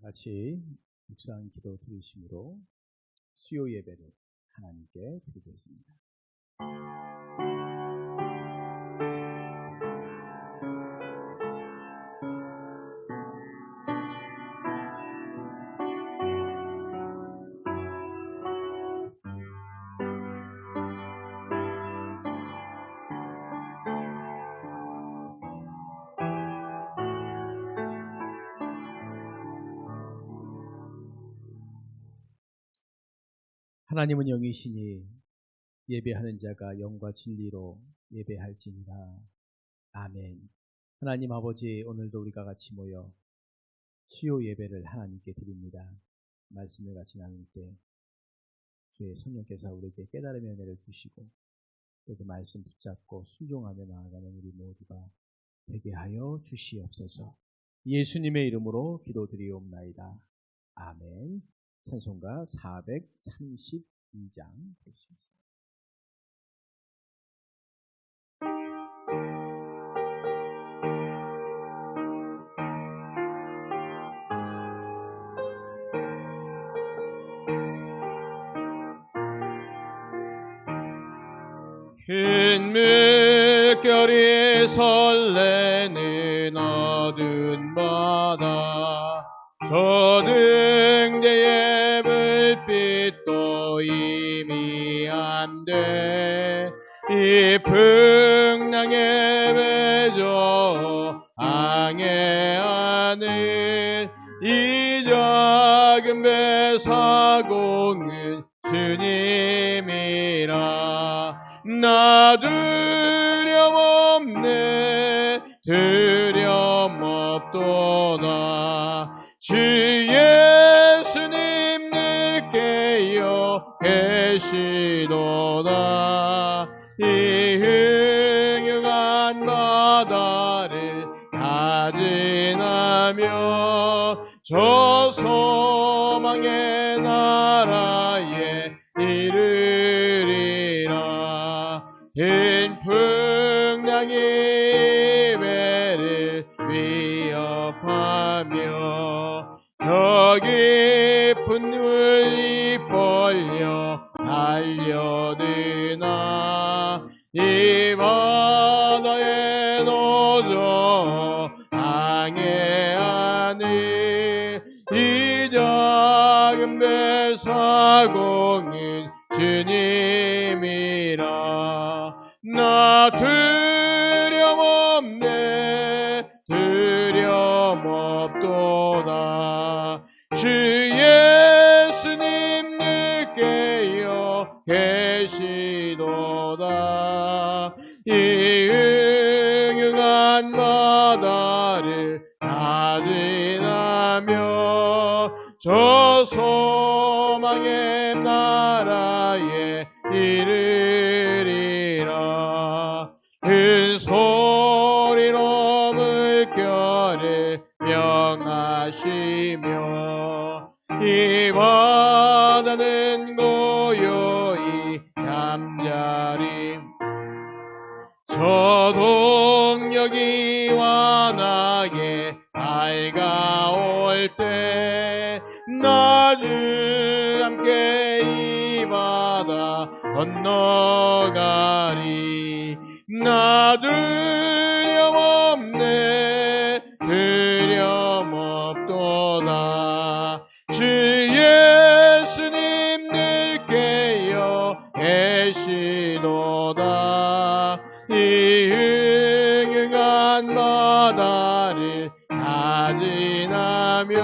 같이 묵상 기도 드리심으로 수요 예배를 하나님께 드리겠습니다. 하나님은 영이시니 예배하는 자가 영과 진리로 예배할지니라. 아멘. 하나님 아버지, 오늘도 우리가 같이 모여 수요 예배를 하나님께 드립니다. 말씀을 같이 나눌 때 주의 성령께서 우리에게 깨달음의 은혜를 주시고 또 그 말씀 붙잡고 순종하며 나아가는 우리 모두가 되게 하여 주시옵소서. 예수님의 이름으로 기도드리옵나이다. 아멘. 찬송가 432장 보시겠습니다. 흰 물결이 설레는 어두운 바다, 저등대의 불빛도 희미한데 이 풍랑에 배져 항해하는 이 작은 배 사공은 주님이라. 나 두려움 없네, 두려움 없도다. 주 예수님 늦게여 계시도다. 이 흉흉한 바다를 다 지나며 저 소망의 나라에 이르리라. 흰 풍랑이 배를 위협하며 더 깊은 물이 벌려 달려드나 이 바다에 노져 항해하는 이 작은 배 사공은 주님이라. 나 두려움 없네, 두려움 없도다. 주 예수님 늦게여 계시도다. 이 흉흉한 바다를 다 지나며 저 소망의 나라에 이르리라. 큰 소리로 물결을 명하시며 이 바다는 고요히 잠자리. 저 동력이 환하게 밝아올 때 나주 함께 이 바다 건너가리. 나 두려움 없네, 두려움 없도다. 주 예수님 늦게여 계시도다. 이 흉흉한 바다를 다 지나며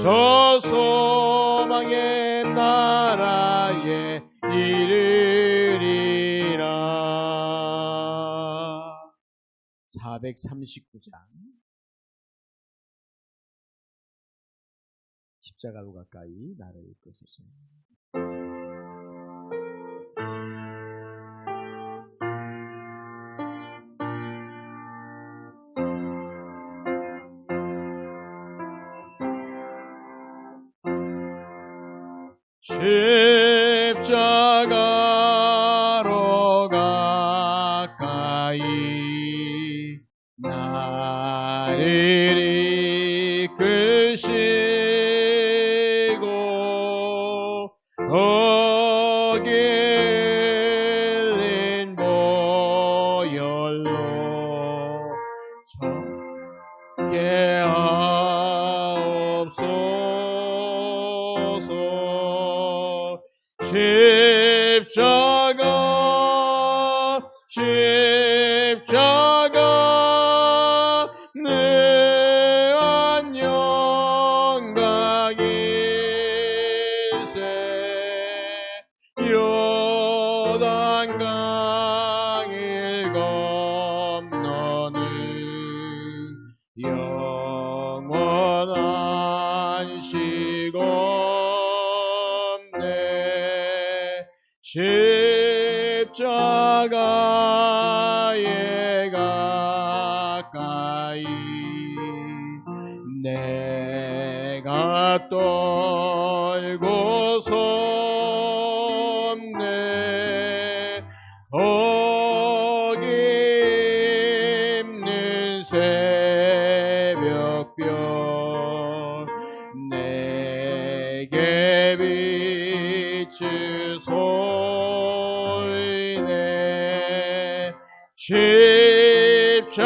저 소망의 나라에 이르리라. 439장 십자가로 가까이 나를 이끄소서. 십자가로 가까이 나를 이끄시 가게 하옵소서. 십자가 내안 영광일세. 요단강을 건너는 영원한 시건대 십자가에 가까이 내가 떨고 섰네. 거기 있는 새벽별 내게 비추소이네. 십자가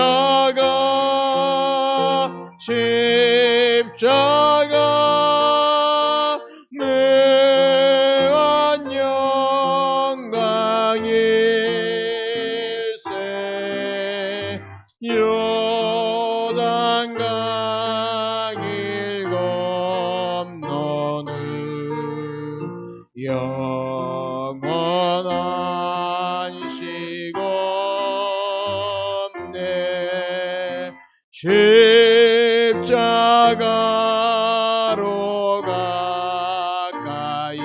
내안 영광일세. 요단강을 건너는 영원한 시건대 십자가로 가까이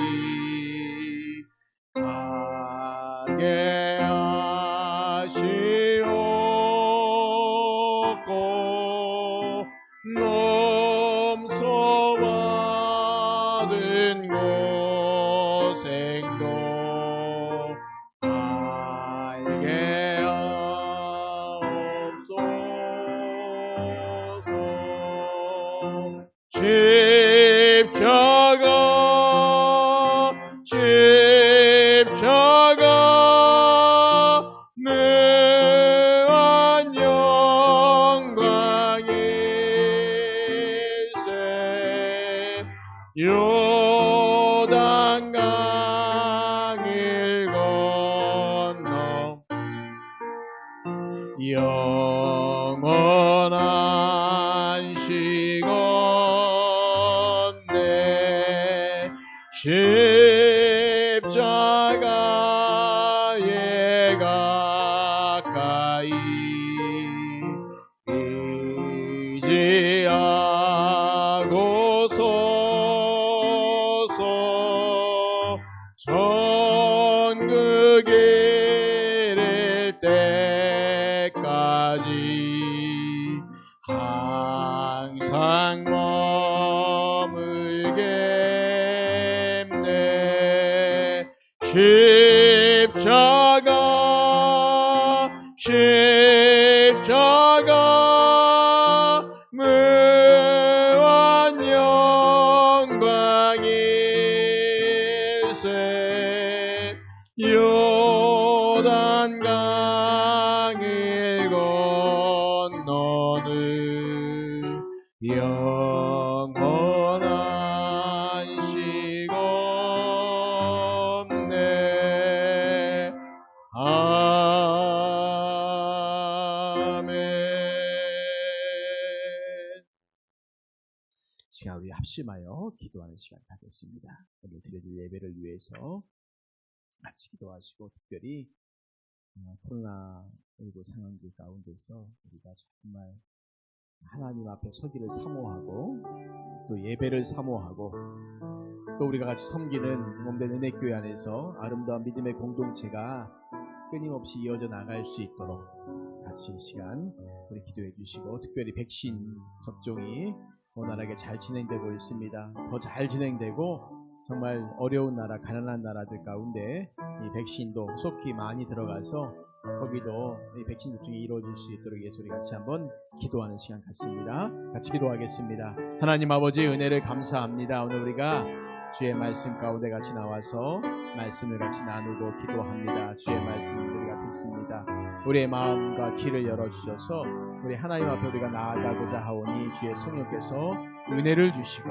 가게 하시옵고 넘쳐받은 고생도 알게 하옵소서. 십자가 내안 영광일세. 요단강을 건너 영원한 시건대 십자가에 가까이 의지하고 서서 천국에 이를 때까지 항상 머물겠네. 십자가 무한 영광일세. 요단강을 건너는 영원한 시건대 아멘. 시간 우리 합심하여 기도하는 시간 갖겠습니다. 오늘 드려질 예배를 위해서 같이 기도하시고, 특별히 코로나19 상황기 가운데서 우리가 정말 하나님 앞에 서기를 사모하고 또 예배를 사모하고 또 우리가 같이 섬기는 몸된 은혜교회 안에서 아름다운 믿음의 공동체가 끊임없이 이어져 나갈 수 있도록 같이 이 시간 우리 기도해 주시고, 특별히 백신 접종이 원활하게 잘 진행되고 있습니다. 더 잘 진행되고 정말 어려운 나라, 가난한 나라들 가운데 이 백신도 속히 많이 들어가서 거기도 이 백신 접종이 이루어질 수 있도록 위해서 우리 같이 한번 기도하는 시간 갖습니다. 같이 기도하겠습니다. 하나님 아버지, 은혜를 감사합니다. 오늘 우리가 주의 말씀 가운데 같이 나와서 말씀을 같이 나누고 기도합니다. 주의 말씀을 우리가 듣습니다. 우리의 마음과 귀를 열어주셔서 우리 하나님 앞에 우리가 나아가고자 하오니 주의 성령께서 은혜를 주시고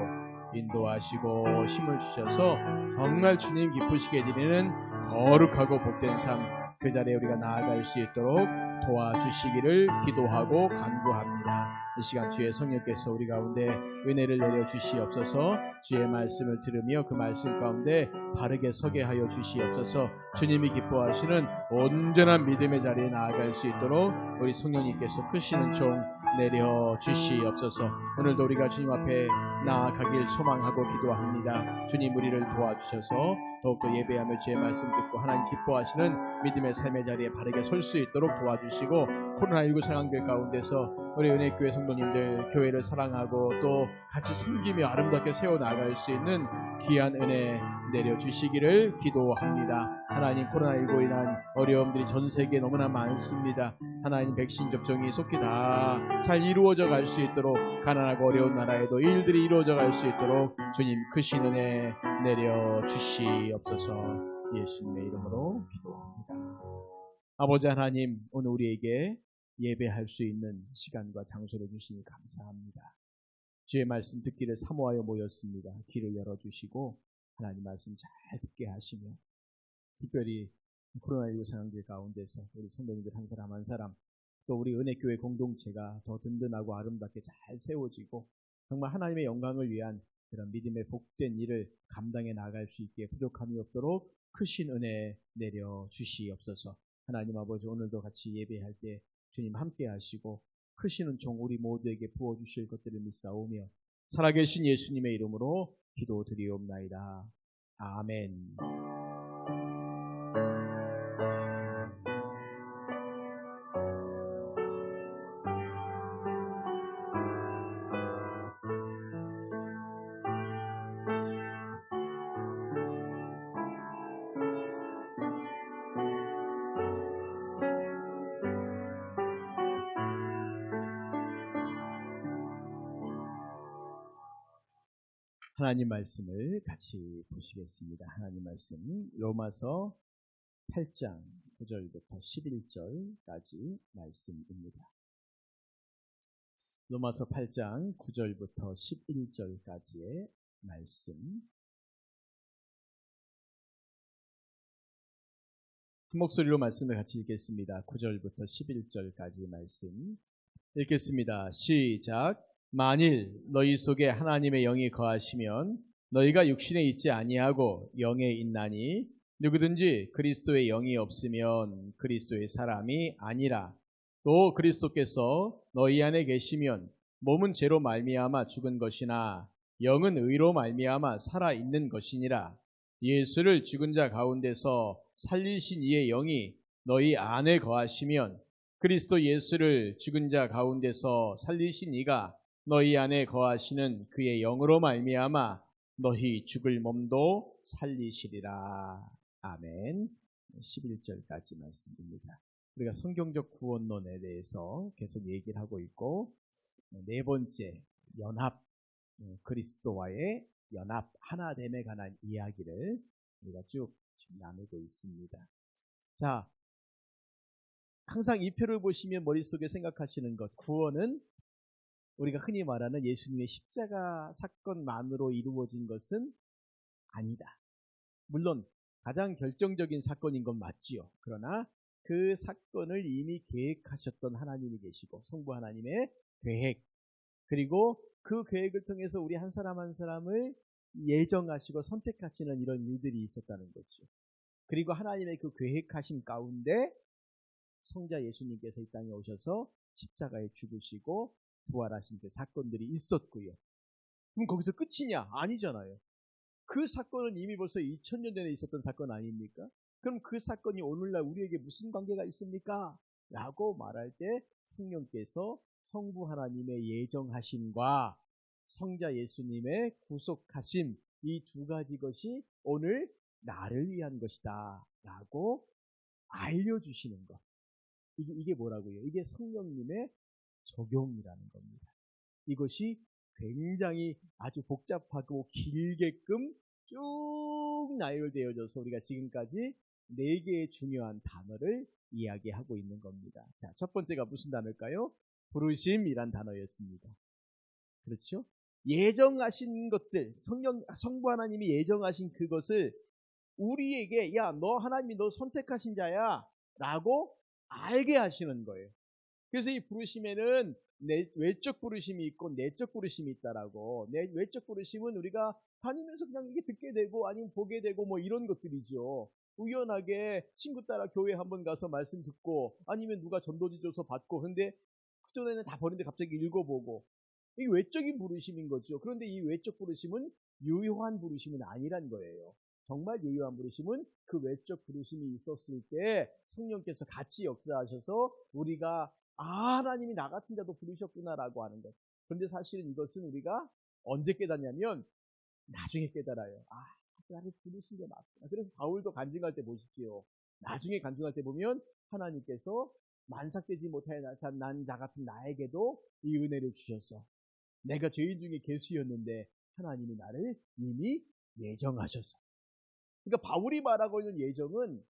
인도하시고 힘을 주셔서 정말 주님 기쁘시게 드리는 거룩하고 복된 삶 그 자리에 우리가 나아갈 수 있도록 도와주시기를 기도하고 간구합니다. 이 시간 주의 성령께서 우리 가운데 은혜를 내려 주시옵소서. 주의 말씀을 들으며 그 말씀 가운데 바르게 서게 하여 주시옵소서. 주님이 기뻐하시는 온전한 믿음의 자리에 나아갈 수 있도록 우리 성령님께서 크시는 종 내려 주시옵소서. 오늘도 우리가 주님 앞에 나아가길 소망하고 기도합니다. 주님 우리를 도와주셔서 더욱더 예배하며 주의 말씀 듣고 하나님 기뻐하시는 믿음의 삶의 자리에 바르게 설 수 있도록 도와주시고 코로나19 상황들 가운데서 우리 은혜교회 성도님들 교회를 사랑하고 또 같이 섬기며 아름답게 세워나갈 수 있는 귀한 은혜 내려주시기를 기도합니다. 하나님 코로나19로 인한 어려움들이 전 세계에 너무나 많습니다. 하나님 백신 접종이 속히 다 잘 이루어져 갈 수 있도록 가난하고 어려운 나라에도 이 일들이 이루어져 갈 수 있도록 주님 크신 은혜 내려주시옵소서. 예수님의 이름으로 기도합니다. 아버지 하나님 오늘 우리에게 예배할 수 있는 시간과 장소를 주시니 감사합니다. 주의 말씀 듣기를 사모하여 모였습니다. 귀를 열어주시고 하나님 말씀 잘 듣게 하시며 특별히 코로나19 상황들 가운데서 우리 성도님들 한 사람 한 사람 또 우리 은혜교회 공동체가 더 든든하고 아름답게 잘 세워지고 정말 하나님의 영광을 위한 그런 믿음의 복된 일을 감당해 나갈 수 있게 부족함이 없도록 크신 은혜 내려 주시옵소서. 하나님 아버지 오늘도 같이 예배할 때 주님 함께 하시고 크시는 종 우리 모두에게 부어주실 것들을 믿사오며 살아계신 예수님의 이름으로 기도드리옵나이다. 아멘. 하나님 말씀을 같이 보시겠습니다. 하나님 말씀 로마서 8장 9절부터 11절까지 말씀입니다. 로마서 8장 9절부터 11절까지의 말씀 한 목소리로 말씀을 같이 읽겠습니다. 9절부터 11절까지 말씀 읽겠습니다. 시작. 만일 너희 속에 하나님의 영이 거하시면 너희가 육신에 있지 아니하고 영에 있나니 누구든지 그리스도의 영이 없으면 그리스도의 사람이 아니라 또 그리스도께서 너희 안에 계시면 몸은 죄로 말미암아 죽은 것이나 영은 의로 말미암아 살아 있는 것이니라. 예수를 죽은 자 가운데서 살리신 이의 영이 너희 안에 거하시면 그리스도 예수를 죽은 자 가운데서 살리신 이가 너희 안에 거하시는 그의 영으로 말미암아 너희 죽을 몸도 살리시리라. 아멘. 11절까지 말씀입니다. 우리가 성경적 구원론에 대해서 계속 얘기를 하고 있고 네 번째 연합, 그리스도와의 연합, 하나됨에 관한 이야기를 우리가 쭉 나누고 있습니다. 자, 항상 이 표를 보시면 머릿속에 생각하시는 것, 구원은 우리가 흔히 말하는 예수님의 십자가 사건만으로 이루어진 것은 아니다. 물론 가장 결정적인 사건인 건 맞지요. 그러나 그 사건을 이미 계획하셨던 하나님이 계시고 성부 하나님의 계획, 그리고 그 계획을 통해서 우리 한 사람 한 사람을 예정하시고 선택하시는 이런 일들이 있었다는 거죠. 그리고 하나님의 그 계획하신 가운데 성자 예수님께서 이 땅에 오셔서 십자가에 죽으시고 부활하신 그 사건들이 있었고요. 그럼 거기서 끝이냐? 아니잖아요. 그 사건은 이미 벌써 2000년 전에 있었던 사건 아닙니까? 그럼 그 사건이 오늘날 우리에게 무슨 관계가 있습니까? 라고 말할 때 성령께서 성부 하나님의 예정하심과 성자 예수님의 구속하심, 이 두 가지 것이 오늘 나를 위한 것이다 라고 알려주시는 것. 이게 뭐라고요? 이게 성령님의 적용이라는 겁니다. 이것이 굉장히 아주 복잡하고 길게끔 쭉 나열되어져서 우리가 지금까지 4개의 중요한 단어를 이야기하고 있는 겁니다. 자, 첫 번째가 무슨 단어일까요? 부르심이란 단어였습니다. 그렇죠? 예정하신 것들, 성부 하나님이 예정하신 그것을 우리에게, 야, 너 하나님이 너 선택하신 자야 라고 알게 하시는 거예요. 그래서 이 부르심에는 외적 부르심이 있고 내적 부르심이 있다라고. 외적 부르심은 우리가 다니면서 그냥 이게 듣게 되고 아니면 보게 되고 뭐 이런 것들이죠. 우연하게 친구 따라 교회 한번 가서 말씀 듣고 아니면 누가 전도지 줘서 받고, 근데 그전에는 다 버렸는데 갑자기 읽어보고, 이게 외적인 부르심인 거죠. 그런데 이 외적 부르심은 유효한 부르심은 아니란 거예요. 정말 유효한 부르심은 그 외적 부르심이 있었을 때 성령께서 같이 역사하셔서 우리가 하나님이 나 같은 자도 부르셨구나라고 하는 것. 그런데 사실은 이것은 우리가 언제 깨닫냐면 나중에 깨달아요. 나를 부르신 게 맞구나. 그래서 바울도 간증할 때 보십시오. 나중에 간증할 때 보면 하나님께서 만삭되지 못하여 난 나 같은 나에게도 이 은혜를 주셔서 내가 죄인 중에 괴수였는데 하나님이 나를 이미 예정하셔서. 그러니까 바울이 말하고 있는 예정은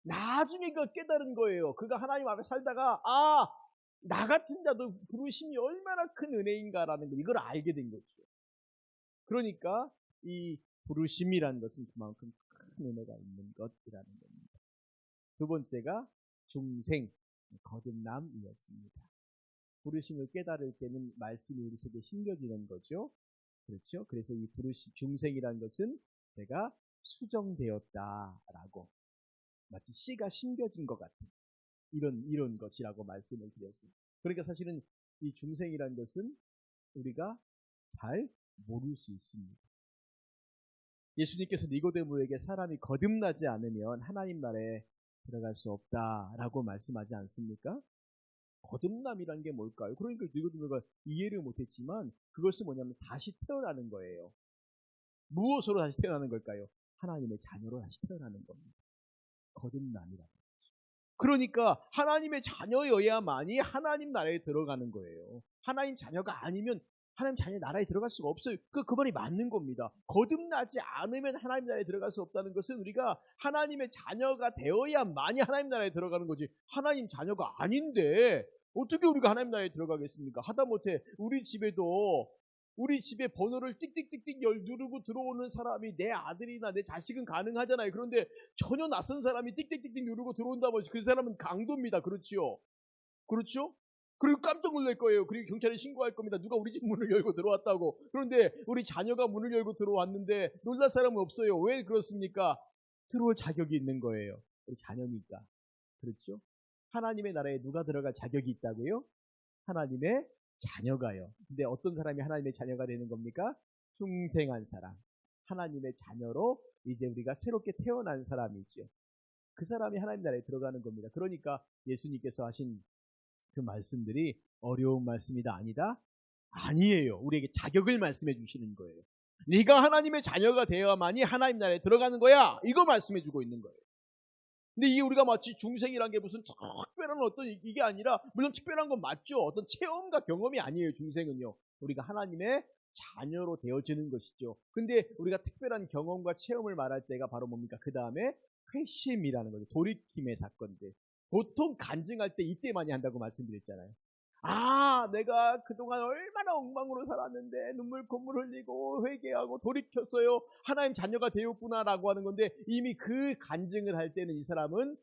나중에 그 깨달은 거예요. 그가 하나님 앞에 살다가 나 같은 자도 부르심이 얼마나 큰 은혜인가라는 걸 이걸 알게 된 거죠. 그러니까 이 부르심이라는 것은 그만큼 큰 은혜가 있는 것이라는 겁니다. 두 번째가 중생, 거듭남이었습니다. 부르심을 깨달을 때는 말씀이 우리 속에 심겨지는 거죠. 그렇죠? 그래서 이 중생이라는 것은 내가 수정되었다라고, 마치 씨가 심겨진 것 같은 이런 것이라고 말씀을 드렸습니다. 그러니까 사실은 이 중생이라는 것은 우리가 잘 모를 수 있습니다. 예수님께서 니고데모에게 사람이 거듭나지 않으면 하나님 나라에 들어갈 수 없다라고 말씀하지 않습니까? 거듭남이란 게 뭘까요? 그러니까 니고데모가 이해를 못했지만 그것은 뭐냐면 다시 태어나는 거예요. 무엇으로 다시 태어나는 걸까요? 하나님의 자녀로 다시 태어나는 겁니다. 거듭남이라는 거죠. 그러니까 하나님의 자녀여야만이 하나님 나라에 들어가는 거예요. 하나님 자녀가 아니면 하나님 자녀 나라에 들어갈 수가 없어요. 그 말이 맞는 겁니다. 거듭나지 않으면 하나님 나라에 들어갈 수 없다는 것은 우리가 하나님의 자녀가 되어야만이 하나님 나라에 들어가는 거지, 하나님 자녀가 아닌데 어떻게 우리가 하나님 나라에 들어가겠습니까? 하다못해 우리 집에도 우리 집에 번호를 띡띡띡띡 누르고 들어오는 사람이 내 아들이나 내 자식은 가능하잖아요. 그런데 전혀 낯선 사람이 띡띡띡띡 누르고 들어온다면 그 사람은 강도입니다. 그렇지요? 그렇죠? 그리고 깜짝 놀랄 거예요. 그리고 경찰에 신고할 겁니다. 누가 우리 집 문을 열고 들어왔다고. 그런데 우리 자녀가 문을 열고 들어왔는데 놀랄 사람은 없어요. 왜 그렇습니까? 들어올 자격이 있는 거예요. 우리 자녀니까. 그렇죠? 하나님의 나라에 누가 들어갈 자격이 있다고요? 하나님의 자녀가요. 근데 어떤 사람이 하나님의 자녀가 되는 겁니까? 중생한 사람. 하나님의 자녀로 이제 우리가 새롭게 태어난 사람이죠. 그 사람이 하나님 나라에 들어가는 겁니다. 그러니까 예수님께서 하신 그 말씀들이 어려운 말씀이다 아니다? 아니에요. 우리에게 자격을 말씀해 주시는 거예요. 네가 하나님의 자녀가 되어야만이 하나님 나라에 들어가는 거야. 이거 말씀해 주고 있는 거예요. 근데 이게 우리가 마치 중생이란 게 무슨 특별한 어떤 이게 아니라, 물론 특별한 건 맞죠. 어떤 체험과 경험이 아니에요. 중생은요. 우리가 하나님의 자녀로 되어지는 것이죠. 근데 우리가 특별한 경험과 체험을 말할 때가 바로 뭡니까? 그 다음에 회심이라는 거죠. 돌이킴의 사건들. 보통 간증할 때 이때 많이 한다고 말씀드렸잖아요. 내가 그동안 얼마나 엉망으로 살았는데 눈물 콧물 흘리고 회개하고 돌이켰어요. 하나님 자녀가 되었구나라고 하는 건데, 이미 그 간증을 할 때는 이 사람은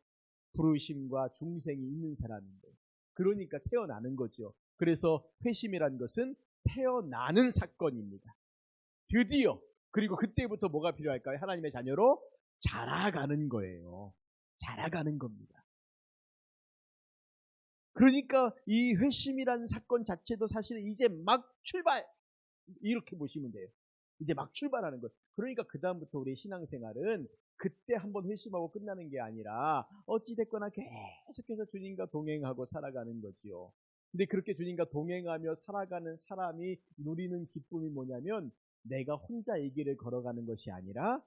부르심과 중생이 있는 사람인데, 그러니까 태어나는 거죠. 그래서 회심이란 것은 태어나는 사건입니다. 드디어. 그리고 그때부터 뭐가 필요할까요? 하나님의 자녀로 자라가는 거예요. 자라가는 겁니다. 그러니까 이 회심이라는 사건 자체도 사실은 이제 막 출발, 이렇게 보시면 돼요. 이제 막 출발하는 것. 그러니까 그 다음부터 우리 신앙생활은 그때 한번 회심하고 끝나는 게 아니라 어찌됐거나 계속해서 주님과 동행하고 살아가는 거지요. 근데 그렇게 주님과 동행하며 살아가는 사람이 누리는 기쁨이 뭐냐면, 내가 혼자 이 길을 걸어가는 것이 아니라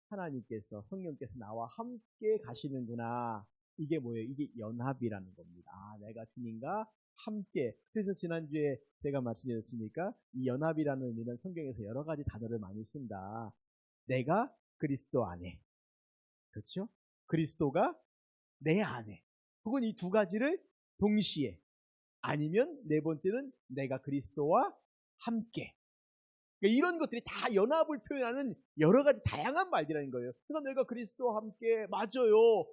하나님께서, 성령께서 나와 함께 가시는구나. 이게 뭐예요? 이게 연합이라는 겁니다. 내가 주님과 함께. 그래서 지난주에 제가 말씀드렸습니까? 이 연합이라는 의미는 성경에서 여러 가지 단어를 많이 쓴다. 내가 그리스도 안에. 그렇죠? 그리스도가 내 안에. 혹은 이 두 가지를 동시에. 아니면 네 번째는 내가 그리스도와 함께. 그러니까 이런 것들이 다 연합을 표현하는 여러 가지 다양한 말들이라는 거예요. 그러니까 내가 그리스도와 함께, 맞아요.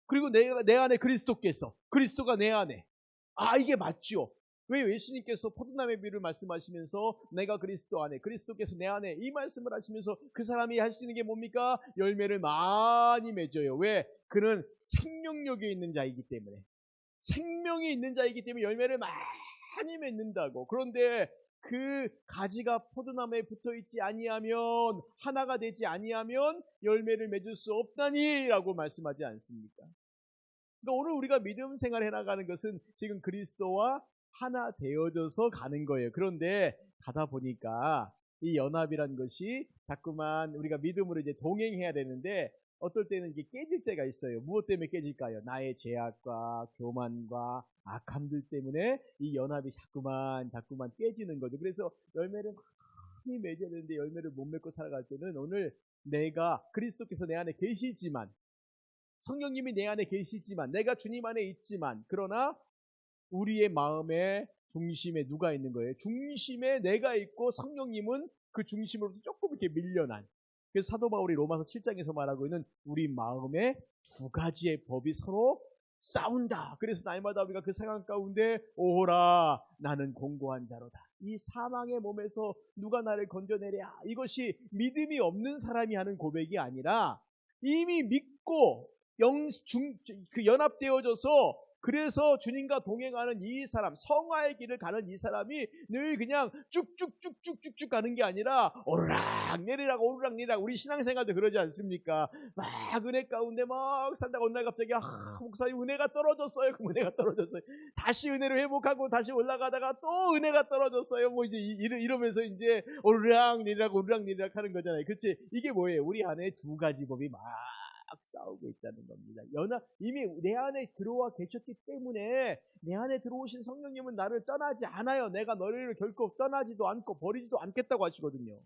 그리고 내 안에 그리스도께서, 그리스도가 내 안에. 아, 이게 맞죠. 왜 예수님께서 포도나무의 비유를 말씀하시면서 내가 그리스도 안에, 그리스도께서 내 안에 이 말씀을 하시면서 그 사람이 할 수 있는 게 뭡니까? 열매를 많이 맺어요. 왜? 그는 생명력에 있는 자이기 때문에. 생명이 있는 자이기 때문에 열매를 많이 맺는다고. 그런데 그 가지가 포도나무에 붙어있지 아니하면, 하나가 되지 아니하면 열매를 맺을 수 없다니라고 말씀하지 않습니까? 그러니까 오늘 우리가 믿음 생활 해나가는 것은 지금 그리스도와 하나 되어져서 가는 거예요. 그런데 가다 보니까 이 연합이란 것이 자꾸만 우리가 믿음으로 이제 동행해야 되는데 어떨 때는 이게 깨질 때가 있어요. 무엇 때문에 깨질까요? 나의 죄악과 교만과 악함들 때문에 이 연합이 자꾸만 깨지는 거죠. 그래서 열매를 많이 맺어야 되는데 열매를 못 맺고 살아갈 때는 오늘 내가 그리스도께서 내 안에 계시지만, 성령님이 내 안에 계시지만, 내가 주님 안에 있지만, 그러나 우리의 마음의 중심에 누가 있는 거예요? 중심에 내가 있고 성령님은 그 중심으로부터 조금 이렇게 밀려난. 그래서 사도 바울이 로마서 7장에서 말하고 있는 우리 마음에 두 가지의 법이 서로 싸운다. 그래서 날마다 우리가 그 상황 가운데 오호라 나는 공고한 자로다. 이 사망의 몸에서 누가 나를 건져내랴. 이것이 믿음이 없는 사람이 하는 고백이 아니라 이미 믿고 연합되어져서 그래서 주님과 동행하는 이 사람, 성화의 길을 가는 이 사람이 늘 그냥 쭉쭉쭉쭉쭉쭉 가는 게 아니라 오르락 내리락 오르락 내리락. 우리 신앙생활도 그러지 않습니까? 막 은혜 가운데 막 산다가 어느 날 갑자기 목사님 은혜가 떨어졌어요. 그 은혜가 떨어졌어요. 다시 은혜로 회복하고 다시 올라가다가 또 은혜가 떨어졌어요. 뭐 이제 이러면서 이제 오르락 내리락 하는 거잖아요. 그렇지? 이게 뭐예요? 우리 안에 두 가지 법이 막 싸우고 있다는 겁니다. 이미 내 안에 들어와 계셨기 때문에 내 안에 들어오신 성령님은 나를 떠나지 않아요. 내가 너희를 결코 떠나지도 않고 버리지도 않겠다고 하시거든요.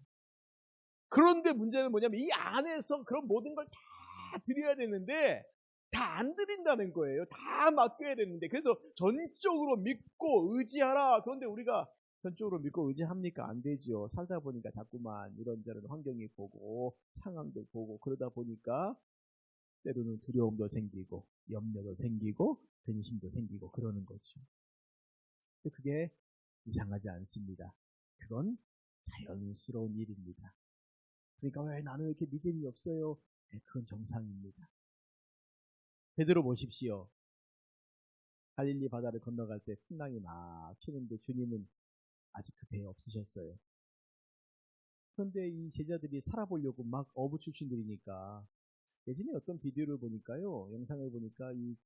그런데 문제는 뭐냐면 이 안에서 그런 모든 걸 다 드려야 되는데 다 안 드린다는 거예요. 다 맡겨야 되는데. 그래서 전적으로 믿고 의지하라. 그런데 우리가 전적으로 믿고 의지합니까? 안 되죠. 살다 보니까 자꾸만 이런저런 환경이 보고 상황들 보고 그러다 보니까 때로는 두려움도 생기고 염려도 생기고 근심도 생기고 그러는 거죠. 근데 그게 이상하지 않습니다. 그건 자연스러운 일입니다. 그러니까 왜 나는 이렇게 믿음이 없어요? 네, 그건 정상입니다. 베드로 보십시오. 갈릴리 바다를 건너갈 때 풍랑이 막 치는데 주님은 아직 그 배에 없으셨어요. 그런데 이 제자들이 살아보려고 막 어부 출신들이니까 예전에 어떤 비디오를 보니까요, 영상을 보니까 이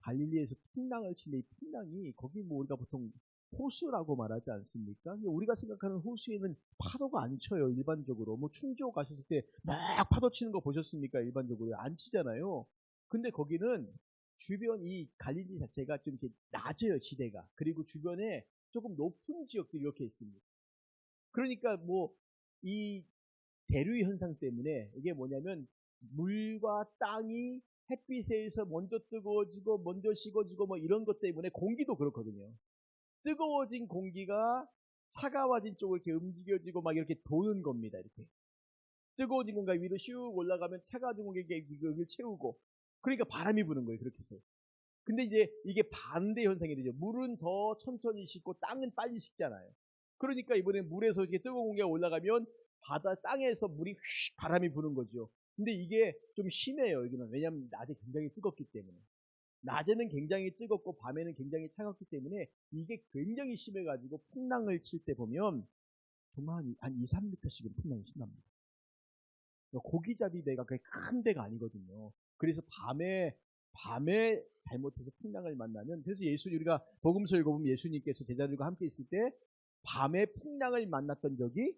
갈릴리에서 풍랑을 칠 때 이 풍랑이 거기 뭐 우리가 보통 호수라고 말하지 않습니까? 우리가 생각하는 호수에는 파도가 안 쳐요, 일반적으로. 뭐 충주 가셨을 때 막 파도 치는 거 보셨습니까? 일반적으로 안 치잖아요. 근데 거기는 주변 이 갈릴리 자체가 좀 이렇게 낮아요, 지대가. 그리고 주변에 조금 높은 지역들이 이렇게 있습니다. 그러니까 뭐 이 대류 현상 때문에 이게 뭐냐면 물과 땅이 햇빛에 의해서 먼저 뜨거워지고 먼저 식어지고 뭐 이런 것 때문에 공기도 그렇거든요. 뜨거워진 공기가 차가워진 쪽으로 이렇게 움직여지고 막 이렇게 도는 겁니다. 이렇게 뜨거워진 공기가 위로 슉 올라가면 차가워진 공기가 여기를 채우고 그러니까 바람이 부는 거예요. 그렇게 해서. 근데 이제 이게 반대 현상이 되죠. 물은 더 천천히 식고 땅은 빨리 식잖아요. 그러니까 이번에 물에서 이렇게 뜨거운 공기가 올라가면 땅에서 물이 휙 바람이 부는 거죠. 근데 이게 좀 심해요, 여기는. 왜냐하면 낮에 굉장히 뜨겁기 때문에. 낮에는 굉장히 뜨겁고 밤에는 굉장히 차갑기 때문에 이게 굉장히 심해가지고 풍랑을 칠 때 보면 정말 한 2, 3m씩은 풍랑이 심합니다. 고기잡이 배가 그렇게 큰 배가 아니거든요. 그래서 밤에 잘못해서 풍랑을 만나면, 그래서 우리가 복음서 읽어보면 예수님께서 제자들과 함께 있을 때 밤에 풍랑을 만났던 적이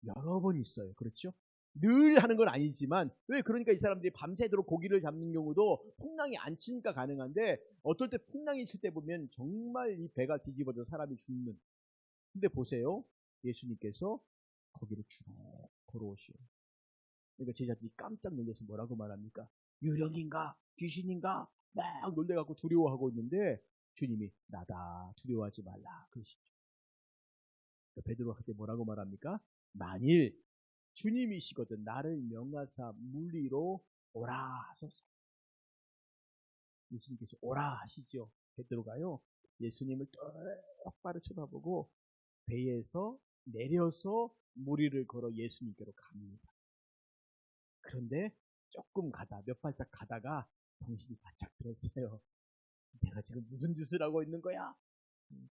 여러 번 있어요. 그렇죠? 늘 하는 건 아니지만, 왜 그러니까 이 사람들이 밤새도록 고기를 잡는 경우도 풍랑이 안 치니까 가능한데, 어떨 때 풍랑이 칠 때 보면 정말 이 배가 뒤집어져 사람이 죽는. 근데 보세요. 예수님께서 거기를 쭉 걸어오시오. 그러니까 제자들이 깜짝 놀라서 뭐라고 말합니까? 유령인가? 귀신인가? 막 놀래갖고 두려워하고 있는데 주님이 나다, 두려워하지 말라 그러시죠. 베드로가 그때 뭐라고 말합니까? 만일 주님이시거든 나를 명하사 물 위로 오라 하소서. 예수님께서 오라 하시죠. 베드로가요 예수님을 똑바로 쳐다보고 배에서 내려서 물 위를 걸어 예수님께로 갑니다. 그런데 조금 가다 몇 발짝 가다가 정신이 바짝 들었어요. 내가 지금 무슨 짓을 하고 있는 거야?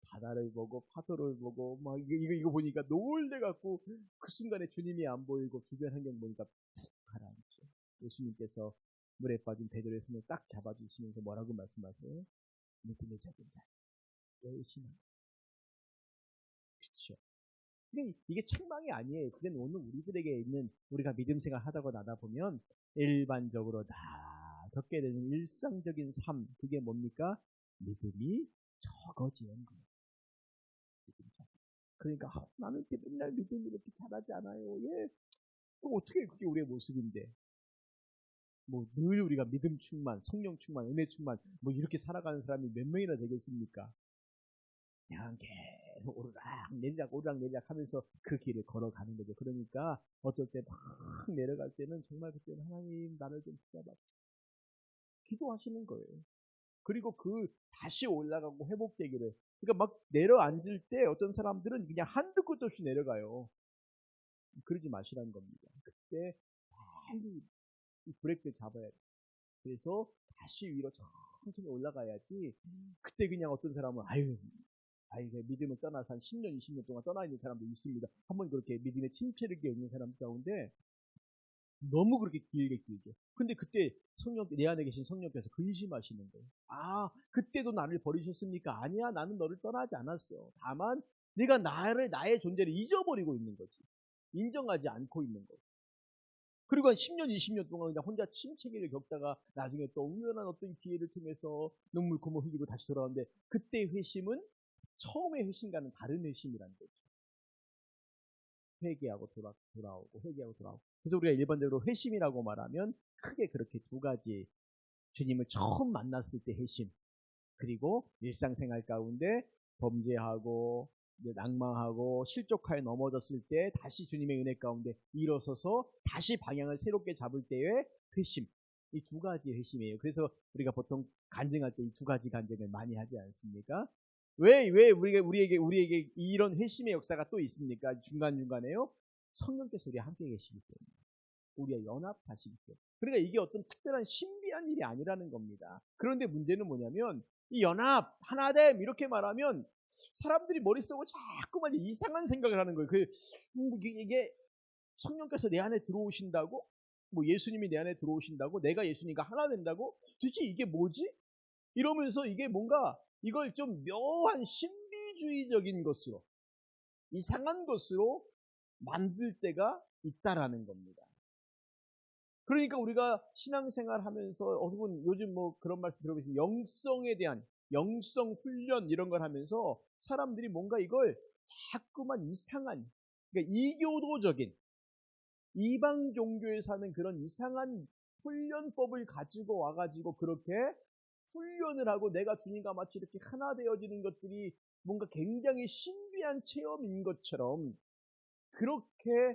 바다를 보고 파도를 보고 막 이거 보니까 놀래갖고 그 순간에 주님이 안 보이고 주변 환경 보니까 푹 가라앉죠. 예수님께서 물에 빠진 베드로의 손을 딱 잡아주시면서 뭐라고 말씀하세요? 믿음의 작은 자, 왜 의심하냐? 그렇죠. 근데 이게 책망이 아니에요. 그건 오늘 우리들에게 있는 우리가 믿음 생활 하다가 나다 보면 일반적으로 다 겪게 되는 일상적인 삶, 그게 뭡니까? 믿음이 적어지는 거예요. 그러니까 나는 이렇게 맨날 믿음이 이렇게 잘하지 않아요. 예. 또 어떻게 그게 우리의 모습인데? 뭐 늘 우리가 믿음 충만, 성령 충만, 은혜 충만 뭐 이렇게 살아가는 사람이 몇 명이나 되겠습니까? 그냥 계속 오르락내리락 하면서 그 길을 걸어가는 거죠. 그러니까 어떨 때 막 내려갈 때는 정말 그때는 하나님 나를 좀 붙잡아 기도하시는 거예요. 그리고 그 다시 올라가고 회복되기를. 그러니까 막 내려앉을 때 어떤 사람들은 그냥 한두 끝도 없이 내려가요. 그러지 마시라는 겁니다. 그때 빨리 이 브레이크를 잡아야 돼요. 그래서 다시 위로 천천히 올라가야지. 그때 그냥 어떤 사람은 아유 믿음을 떠나서 한 10년, 20년 동안 떠나 있는 사람도 있습니다. 한번 그렇게 믿음의 침체를 겪는 사람 가운데 너무 그렇게 길게. 근데 그때 내 안에 계신 성령께서 근심하시는 거예요. 아, 그때도 나를 버리셨습니까? 아니야, 나는 너를 떠나지 않았어. 다만 네가 나의 존재를 잊어버리고 있는 거지. 인정하지 않고 있는 거지. 그리고 한 10년, 20년 동안 그냥 혼자 침체기를 겪다가 나중에 또 우연한 어떤 기회를 통해서 눈물 고물 흘리고 다시 돌아오는데 그때 회심은 처음의 회심과는 다른 회심이라는 거죠. 회개하고 돌아오고 회개하고 돌아오고. 그래서 우리가 일반적으로 회심이라고 말하면 크게 그렇게 두 가지, 주님을 처음 만났을 때 회심, 그리고 일상생활 가운데 범죄하고 낭망하고 실족하에 넘어졌을 때 다시 주님의 은혜 가운데 일어서서 다시 방향을 새롭게 잡을 때의 회심. 이 두 가지 회심이에요. 그래서 우리가 보통 간증할 때 이 두 가지 간증을 많이 하지 않습니까? 왜 우리에게 이런 회심의 역사가 또 있습니까? 중간중간에요. 성령께서 우리와 함께 계시기 때문에. 우리와 연합하시기 때문에. 그러니까 이게 어떤 특별한 신비한 일이 아니라는 겁니다. 그런데 문제는 뭐냐면 이 연합, 하나됨 이렇게 말하면 사람들이 머릿속으로 자꾸만 이상한 생각을 하는 거예요. 이게 성령께서 내 안에 들어오신다고? 뭐 예수님이 내 안에 들어오신다고? 내가 예수님과 하나 된다고? 도대체 이게 뭐지? 이러면서 이게 뭔가 이걸 좀 묘한 신비주의적인 것으로, 이상한 것으로 만들 때가 있다라는 겁니다. 그러니까 우리가 신앙생활 하면서 혹은 요즘 뭐 그런 말씀 들어보시면 영성에 대한 영성 훈련 이런 걸 하면서 사람들이 뭔가 이걸 자꾸만 이상한, 그러니까 이교도적인 이방 종교에 사는 그런 이상한 훈련법을 가지고 와가지고 그렇게 훈련을 하고 내가 주님과 마치 이렇게 하나 되어지는 것들이 뭔가 굉장히 신비한 체험인 것처럼 그렇게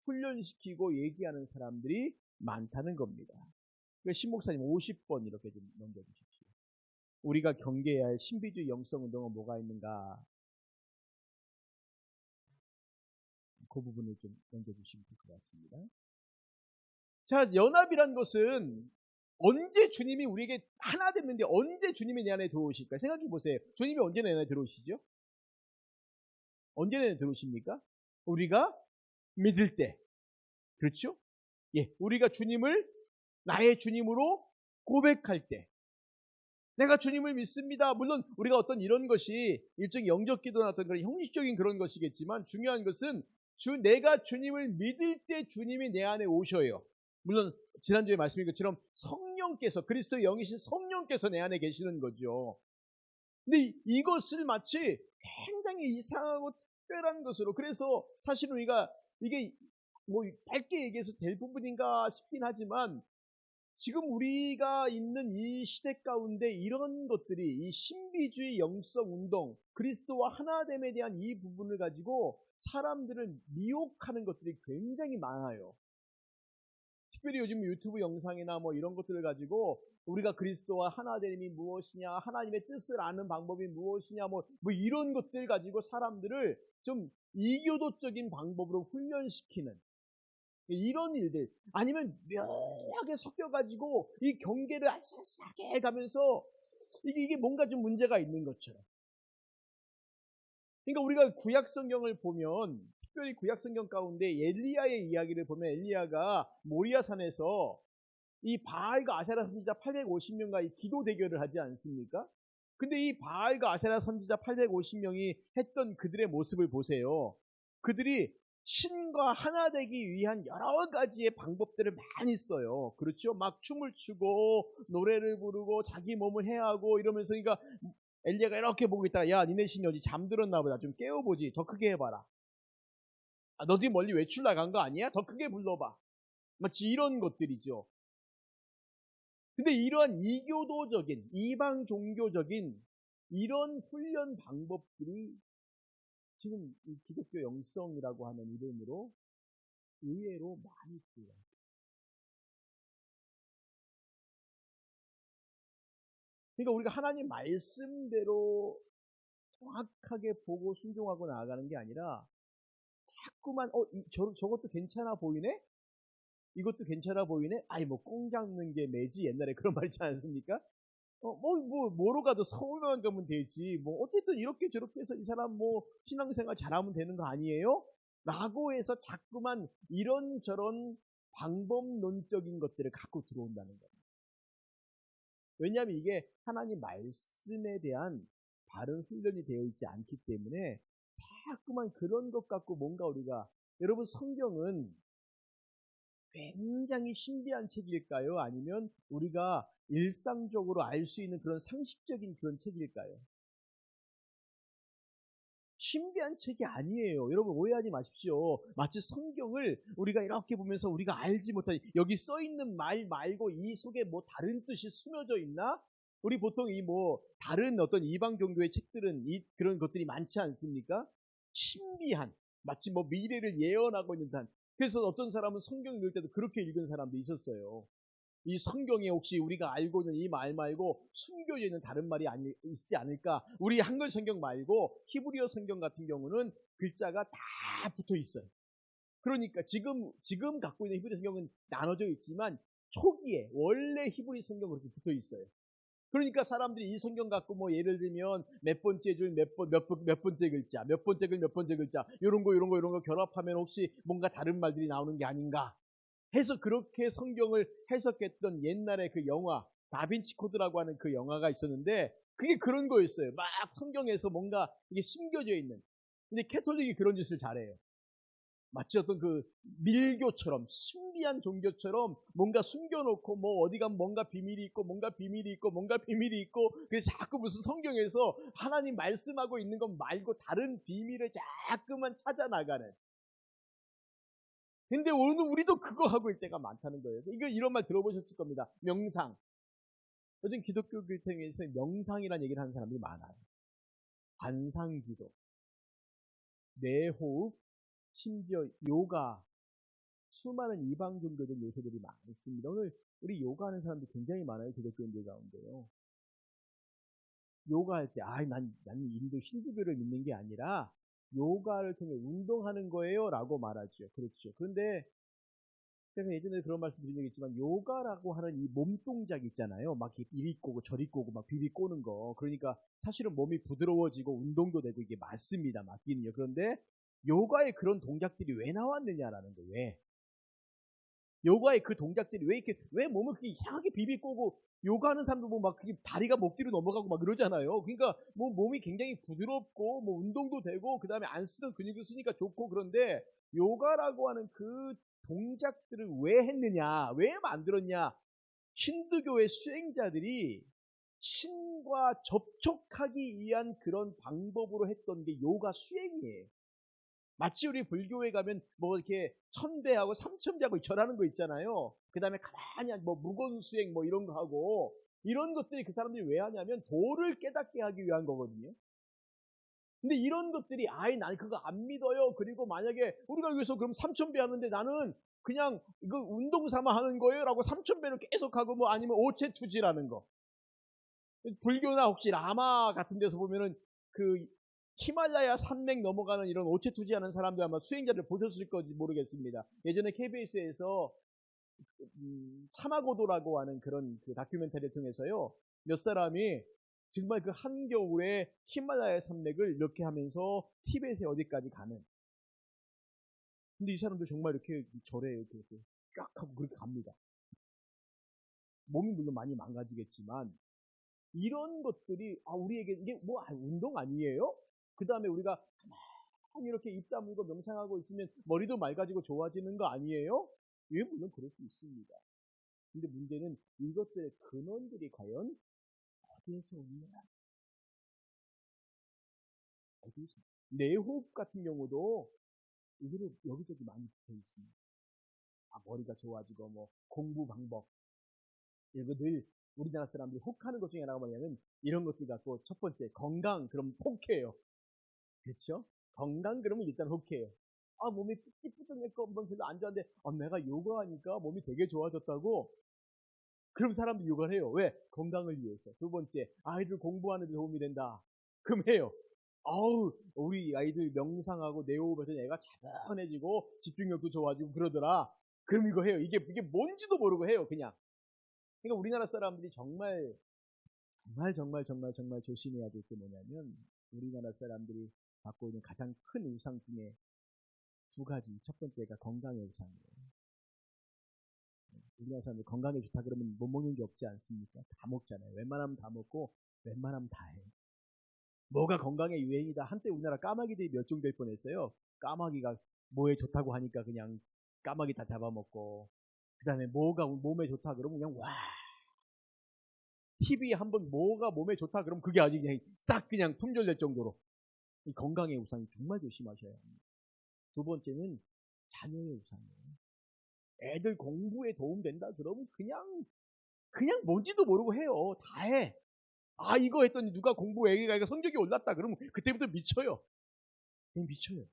훈련시키고 얘기하는 사람들이 많다는 겁니다. 신목사님 50번 이렇게 좀 넘겨주십시오. 우리가 경계해야 할 신비주의 영성운동은 뭐가 있는가? 그 부분을 좀 넘겨주시면 될 것 같습니다. 자, 연합이란 것은 언제 주님이 우리에게 하나 됐는데 언제 주님이 내 안에 들어오실까? 생각해 보세요. 주님이 언제 내 안에 들어오시죠? 언제 내 안에 들어오십니까? 우리가 믿을 때. 그렇죠? 예, 우리가 주님을 나의 주님으로 고백할 때. 내가 주님을 믿습니다. 물론 우리가 어떤 이런 것이 일종의 영적 기도나 어떤 그런 형식적인 그런 것이겠지만 중요한 것은 내가 주님을 믿을 때 주님이 내 안에 오셔요. 물론 지난주에 말씀인 것처럼 성령께서, 그리스도의 영이신 성령께서 내 안에 계시는 거죠. 근데 이것을 마치 굉장히 이상하고 특별한 것으로, 그래서 사실 우리가 이게 뭐 짧게 얘기해서 될 부분인가 싶긴 하지만 지금 우리가 있는 이 시대 가운데 이런 것들이 이 신비주의 영성 운동, 그리스도와 하나됨에 대한 이 부분을 가지고 사람들을 미혹하는 것들이 굉장히 많아요. 특별히 요즘 유튜브 영상이나 뭐 이런 것들을 가지고 우리가 그리스도와 하나됨이 무엇이냐, 하나님의 뜻을 아는 방법이 무엇이냐, 뭐 이런 것들 가지고 사람들을 좀 이교도적인 방법으로 훈련시키는 이런 일들, 아니면 묘하게 섞여가지고 이 경계를 아슬아슬하게 해가면서 이게 뭔가 좀 문제가 있는 것처럼. 그러니까 우리가 구약 성경을 보면, 특별히 구약 성경 가운데 엘리야의 이야기를 보면 엘리야가 모리아산에서 이 바알과 아세라 선지자 850명과 기도 대결을 하지 않습니까? 근데 이 바알과 아세라 선지자 850명이 했던 그들의 모습을 보세요. 그들이 신과 하나 되기 위한 여러 가지의 방법들을 많이 써요. 그렇죠? 막 춤을 추고 노래를 부르고 자기 몸을 해하고 이러면서, 그러니까 엘리야가 이렇게 보고 있다가, 야, 니네 신이 어디 잠들었나 보다. 좀 깨워보지. 더 크게 해봐라. 아, 너희 멀리 외출 나간 거 아니야? 더 크게 불러봐. 마치 이런 것들이죠. 근데 이러한 이교도적인, 이방 종교적인 이런 훈련 방법들이 지금 이 기독교 영성이라고 하는 이름으로 의외로 많이 쓰여요. 그러니까 우리가 하나님 말씀대로 정확하게 보고 순종하고 나아가는 게 아니라 자꾸만 저것도 괜찮아 보이네? 이것도 괜찮아 보이네? 아이 뭐 꽁 잡는 게 매지, 옛날에 그런 말 있지 않습니까? 뭐로 가도 서울만 가면 되지. 뭐 어쨌든 이렇게 저렇게 해서 이 사람 뭐 신앙생활 잘하면 되는 거 아니에요? 라고 해서 자꾸만 이런저런 방법론적인 것들을 갖고 들어온다는 겁니다. 왜냐하면 이게 하나님 말씀에 대한 바른 훈련이 되어 있지 않기 때문에 자꾸만 그런 것 갖고 뭔가 우리가, 여러분 성경은 굉장히 신비한 책일까요? 아니면 우리가 일상적으로 알 수 있는 그런 상식적인 그런 책일까요? 신비한 책이 아니에요. 여러분 오해하지 마십시오. 마치 성경을 우리가 이렇게 보면서 우리가 알지 못한, 여기 써 있는 말 말고 이 속에 뭐 다른 뜻이 숨겨져 있나? 우리 보통 이 뭐 다른 어떤 이방 종교의 책들은 그런 것들이 많지 않습니까? 신비한, 마치 뭐 미래를 예언하고 있는 듯한. 그래서 어떤 사람은 성경 읽을 때도 그렇게 읽은 사람도 있었어요. 이 성경에 혹시 우리가 알고 있는 이 말 말고 숨겨져 있는 다른 말이 있지 않을까? 우리 한글 성경 말고 히브리어 성경 같은 경우는 글자가 다 붙어 있어요. 그러니까 지금 갖고 있는 히브리 성경은 나눠져 있지만 초기에 원래 히브리 성경은 그렇게 붙어 있어요. 그러니까 사람들이 이 성경 갖고 뭐 예를 들면 몇 번째 줄 몇 번째 글자, 몇 번째 글 몇 번째 글자, 이런 거 결합하면 혹시 뭔가 다른 말들이 나오는 게 아닌가 해서 그렇게 성경을 해석했던 옛날에 그 영화 다빈치 코드라고 하는 그 영화가 있었는데, 그게 그런 거였어요. 막 성경에서 뭔가 이게 숨겨져 있는. 근데 캐톨릭이 그런 짓을 잘해요. 마치 어떤 그 밀교처럼, 신비한 종교처럼 뭔가 숨겨놓고 뭐 어디 가면 뭔가 비밀이 있고 뭔가 비밀이 있고 뭔가 비밀이 있고, 그래서 자꾸 무슨 성경에서 하나님 말씀하고 있는 것 말고 다른 비밀을 자꾸만 찾아 나가는. 근데 오늘 우리도 그거 하고 있을 때가 많다는 거예요. 이거 이런 말 들어보셨을 겁니다. 명상. 요즘 기독교 교회에서 명상이라는 얘기를 하는 사람들이 많아요. 관상기도, 뇌호흡, 심지어 요가, 수많은 이방 종교적 요소들이 많습니다. 오늘 우리 요가하는 사람들 굉장히 많아요. 기독교인들 가운데요. 요가할 때, 나는 인도 힌두교를 믿는 게 아니라 요가를 통해 운동하는 거예요 라고 말하죠. 그렇죠. 그런데 제가 예전에 그런 말씀 드린 적이 있지만, 요가라고 하는 이 몸 동작 있잖아요. 막 이리 꼬고 저리 꼬고 막 비비 꼬는 거. 그러니까 사실은 몸이 부드러워지고 운동도 되고 이게 맞습니다. 맞기는요. 그런데 요가에 그런 동작들이 왜 나왔느냐라는 거예요. 왜? 요가의 그 동작들이 왜 몸을 그렇게 이상하게 비비 꼬고, 요가하는 사람도 뭐 막 그게 다리가 목 뒤로 넘어가고 막 그러잖아요. 그러니까 뭐 몸이 굉장히 부드럽고 뭐 운동도 되고 그 다음에 안 쓰던 근육을 쓰니까 좋고, 그런데 요가라고 하는 그 동작들을 왜 했느냐, 왜 만들었냐? 힌두교의 수행자들이 신과 접촉하기 위한 그런 방법으로 했던 게 요가 수행이에요. 마치 우리 불교에 가면 뭐 이렇게 1000배하고 3000배하고 절하는 거 있잖아요. 그 다음에 가만히 뭐 무건수행 뭐 이런 거 하고, 이런 것들이 그 사람들이 왜 하냐면 도를 깨닫게 하기 위한 거거든요. 근데 이런 것들이 난 그거 안 믿어요. 그리고 만약에 우리가 여기서 그럼 3000배 하는데 나는 그냥 이거 운동 삼아 하는 거예요 라고 3000배를 계속 하고, 뭐 아니면 오체투지라는 거. 불교나 혹시 라마 같은 데서 보면은 그 히말라야 산맥 넘어가는 이런 오체투지하는 사람들 아마 수행자들 보셨을 건지 모르겠습니다. 예전에 KBS에서 차마고도라고 하는 그런 그 다큐멘터리를 통해서요, 몇 사람이 정말 그 한겨울에 히말라야 산맥을 이렇게 하면서 티벳에 어디까지 가는. 근데 이 사람들 정말 이렇게 절에 이렇게 쫙 하고 그렇게 갑니다. 몸이 물론 많이 망가지겠지만, 이런 것들이 우리에게 이게 뭐 운동 아니에요? 그 다음에 우리가 가만히 이렇게 입 다물고 명상하고 있으면 머리도 맑아지고 좋아지는 거 아니에요? 예, 물론 그럴 수 있습니다. 근데 문제는 이것들의 근원들이 과연 어디에서 오느냐? 어디에서? 내호흡 같은 경우도 이거를 여기저기 많이 붙어 있습니다. 머리가 좋아지고 뭐 공부 방법, 이거 늘 우리나라 사람들이 혹하는 것 중에 하나가 뭐냐면 이런 것들 갖고, 첫 번째 건강, 그럼 혹해요. 그렇죠? 건강 그러면 일단 혹해요. 몸이 삐뚤삐뚤했고 뭐 별로 안 좋았는데 내가 요가하니까 몸이 되게 좋아졌다고. 그럼 사람들이 요가를 해요. 왜? 건강을 위해서. 두 번째, 아이들 공부하는 데 도움이 된다. 그럼 해요. 우리 아이들 명상하고 내호흡해서 애가 차분해지고 집중력도 좋아지고 그러더라. 그럼 이거 해요. 이게 뭔지도 모르고 해요, 그냥. 그러니까 우리나라 사람들이 정말 조심해야 될 게 뭐냐면, 우리나라 사람들이 갖고 있는 가장 큰 우상 중에 두 가지. 첫 번째가 건강의 우상이에요. 우리나라 사람들 건강에 좋다 그러면 못 먹는 게 없지 않습니까? 다 먹잖아요. 웬만하면 다 먹고 웬만하면 다 해. 뭐가 건강에 유행이다. 한때 우리나라 까마귀들이 멸종될 뻔했어요. 까마귀가 뭐에 좋다고 하니까 그냥 까마귀 다 잡아먹고, 그 다음에 뭐가 몸에 좋다 그러면 그냥 TV에 한번 뭐가 몸에 좋다 그러면 그게 아주 그냥 싹 그냥 품절될 정도로. 이 건강의 우상이 정말 조심하셔야 합니다. 두 번째는 자녀의 우상이에요. 애들 공부에 도움 된다 그러면 그냥 뭔지도 모르고 해요. 다 해. 이거 했더니 누가 애기가 성적이 올랐다 그러면 그때부터 미쳐요. 미쳐요.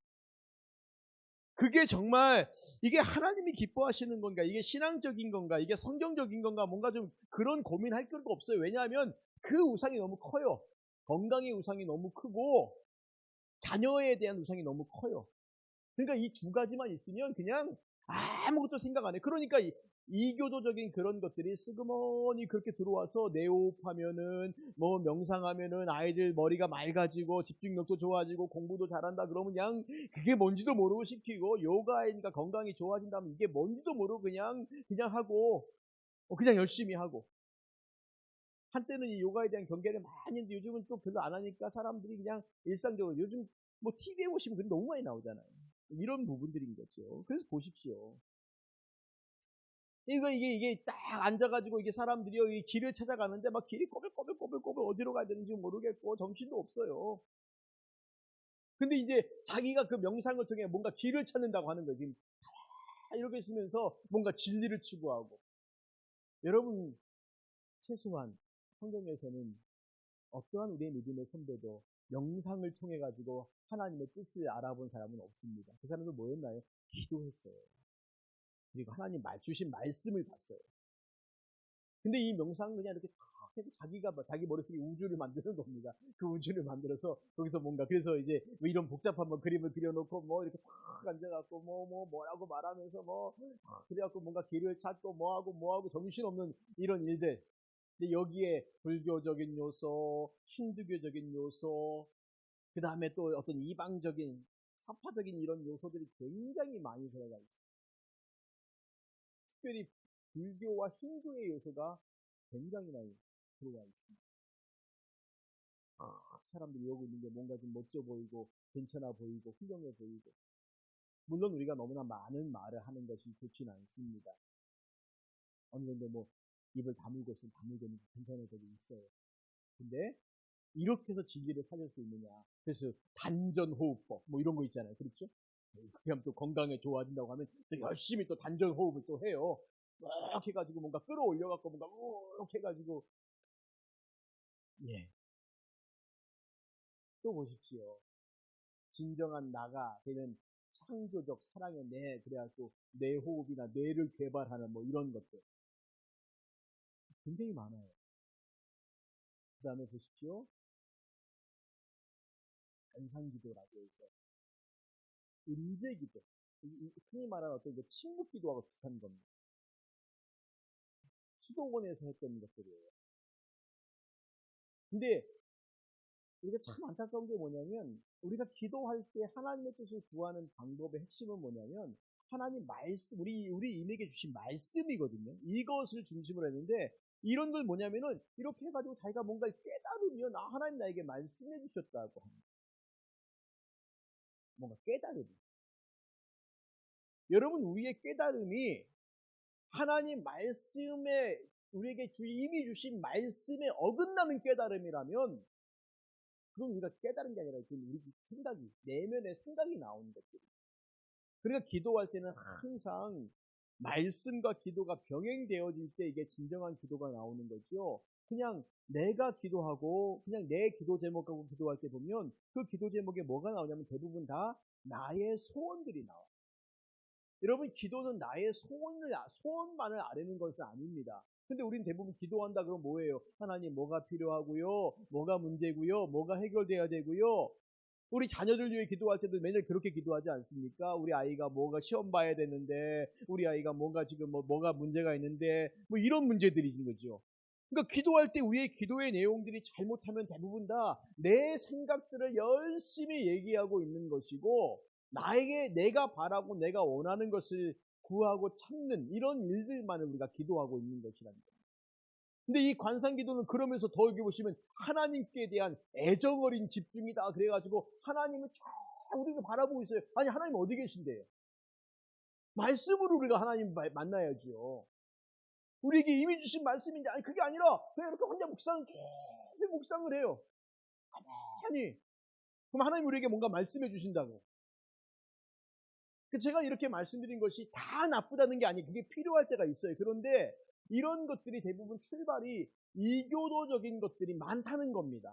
그게 정말 이게 하나님이 기뻐하시는 건가, 이게 신앙적인 건가, 이게 성경적인 건가, 뭔가 좀 그런 고민할 필요가 없어요. 왜냐하면 그 우상이 너무 커요. 건강의 우상이 너무 크고 자녀에 대한 우상이 너무 커요. 그러니까 이 두 가지만 있으면 그냥 아무것도 생각 안 해. 그러니까 이교도적인 그런 것들이 스그머니 그렇게 들어와서 내호흡하면은 뭐 명상하면은 아이들 머리가 맑아지고 집중력도 좋아지고 공부도 잘한다 그러면 그냥 그게 뭔지도 모르고 시키고, 요가하니까 건강이 좋아진다면 이게 뭔지도 모르고 그냥 하고 그냥 열심히 하고. 한때는 이 요가에 대한 경계를 많이 했는데 요즘은 또 별로 안 하니까 사람들이 그냥 일상적으로, 요즘 뭐 TV에 보시면 그게 너무 많이 나오잖아요. 이런 부분들인 거죠. 그래서 보십시오. 이게 딱 앉아가지고 이게 사람들이요, 이 길을 찾아가는데 막 길이 꼬불꼬불 어디로 가야 되는지 모르겠고 정신도 없어요. 근데 이제 자기가 그 명상을 통해 뭔가 길을 찾는다고 하는 거예요. 지금 이렇게 있으면서 뭔가 진리를 추구하고. 여러분, 최소한 성경에서는 어떠한 우리의 믿음의 선배도 명상을 통해 가지고 하나님의 뜻을 알아본 사람은 없습니다. 그 사람은 뭐였나요? 기도했어요. 그리고 하나님 주신 말씀을 봤어요. 근데 이 명상은 그냥 이렇게 탁 해서 자기 머릿속에 우주를 만드는 겁니다. 그 우주를 만들어서 거기서 뭔가, 그래서 이제 뭐 이런 복잡한 그림을 그려놓고 뭐 이렇게 탁 앉아갖고 뭐라고 말하면서 그래갖고 뭔가 길을 찾고 뭐하고 정신없는 이런 일들. 근데 여기에 불교적인 요소, 힌두교적인 요소, 그 다음에 또 어떤 이방적인 사파적인 이런 요소들이 굉장히 많이 들어가 있어요. 특별히 불교와 힌두의 요소가 굉장히 많이 들어와 있습니다. 사람들이 여기 있는 게 뭔가 좀 멋져 보이고 괜찮아 보이고 훌륭해 보이고, 물론 우리가 너무나 많은 말을 하는 것이 좋지는 않습니다. 어느 정도 입을 다물고 있으면 다물고는 괜찮은 적이 있어요. 근데 이렇게 해서 진리를 찾을 수 있느냐. 그래서 단전호흡법 이런 거 있잖아요. 그렇죠? 그렇게 하면 또 건강에 좋아진다고 하면 또 열심히 또 단전 호흡을 또 해요. 막 해가지고 뭔가 끌어올려갖고 뭔가 이렇게 해가지고 예. 또 보십시오. 진정한 나가 되는 창조적 사랑의 뇌 그래갖고 뇌 호흡이나 뇌를 개발하는 뭐 이런 것들 굉장히 많아요. 그 다음에 보십시오. 관상기도라고 해서 음제기도 흔히 말하는 어떤 그 침묵기도하고 비슷한 겁니다. 수도원에서 했던 것들이에요. 근데 우리가 참 안타까운 게 뭐냐면 우리가 기도할 때 하나님의 뜻을 구하는 방법의 핵심은 뭐냐면 하나님 말씀 우리 인에게 주신 말씀이거든요. 이것을 중심으로 했는데 이런 걸 뭐냐면은 이렇게 해가지고 자기가 뭔가 깨달으면 하나님 나에게 말씀해 주셨다고 합니다. 뭔가 깨달음이. 여러분 우리의 깨달음이 하나님 말씀에 우리에게 이미 주신 말씀에 어긋나는 깨달음이라면 그건 우리가 깨달은 게 아니라 우리 생각이 내면의 생각이 나오는 것들이에요. 그러니까 기도할 때는 항상 말씀과 기도가 병행되어질 때 이게 진정한 기도가 나오는 거죠. 그냥 내가 기도하고 그냥 내 기도 제목하고 기도할 때 보면 그 기도 제목에 뭐가 나오냐면 대부분 다 나의 소원들이 나와요. 여러분 기도는 나의 소원만을 아뢰는 것은 아닙니다. 근데 우린 대부분 기도한다 그러면 뭐예요? 하나님 뭐가 필요하고요? 뭐가 문제고요? 뭐가 해결돼야 되고요? 우리 자녀들 위해 기도할 때도 매일 그렇게 기도하지 않습니까? 우리 아이가 뭐가 시험 봐야 되는데, 우리 아이가 뭔가 지금 뭐가 문제가 있는데, 뭐 이런 문제들인 거죠. 그러니까 기도할 때 우리의 기도의 내용들이 잘못하면 대부분 다 내 생각들을 열심히 얘기하고 있는 것이고, 내가 바라고 내가 원하는 것을 구하고 찾는 이런 일들만을 우리가 기도하고 있는 것이라는 거예요. 근데 이 관상기도는 그러면서 더 여기 보시면 하나님께 대한 애정어린 집중이다. 그래가지고 하나님을 쫙 우리가 바라보고 있어요. 아니 하나님 어디 계신데요? 말씀으로 우리가 하나님 만나야죠. 우리에게 이미 주신 말씀인데 아니 그게 아니라 그냥 이렇게 혼자 계속 묵상을 해요. 가만히. 그럼 하나님 우리에게 뭔가 말씀해 주신다고. 제가 이렇게 말씀드린 것이 다 나쁘다는 게 아니에요. 그게 필요할 때가 있어요. 그런데 이런 것들이 대부분 출발이 이교도적인 것들이 많다는 겁니다.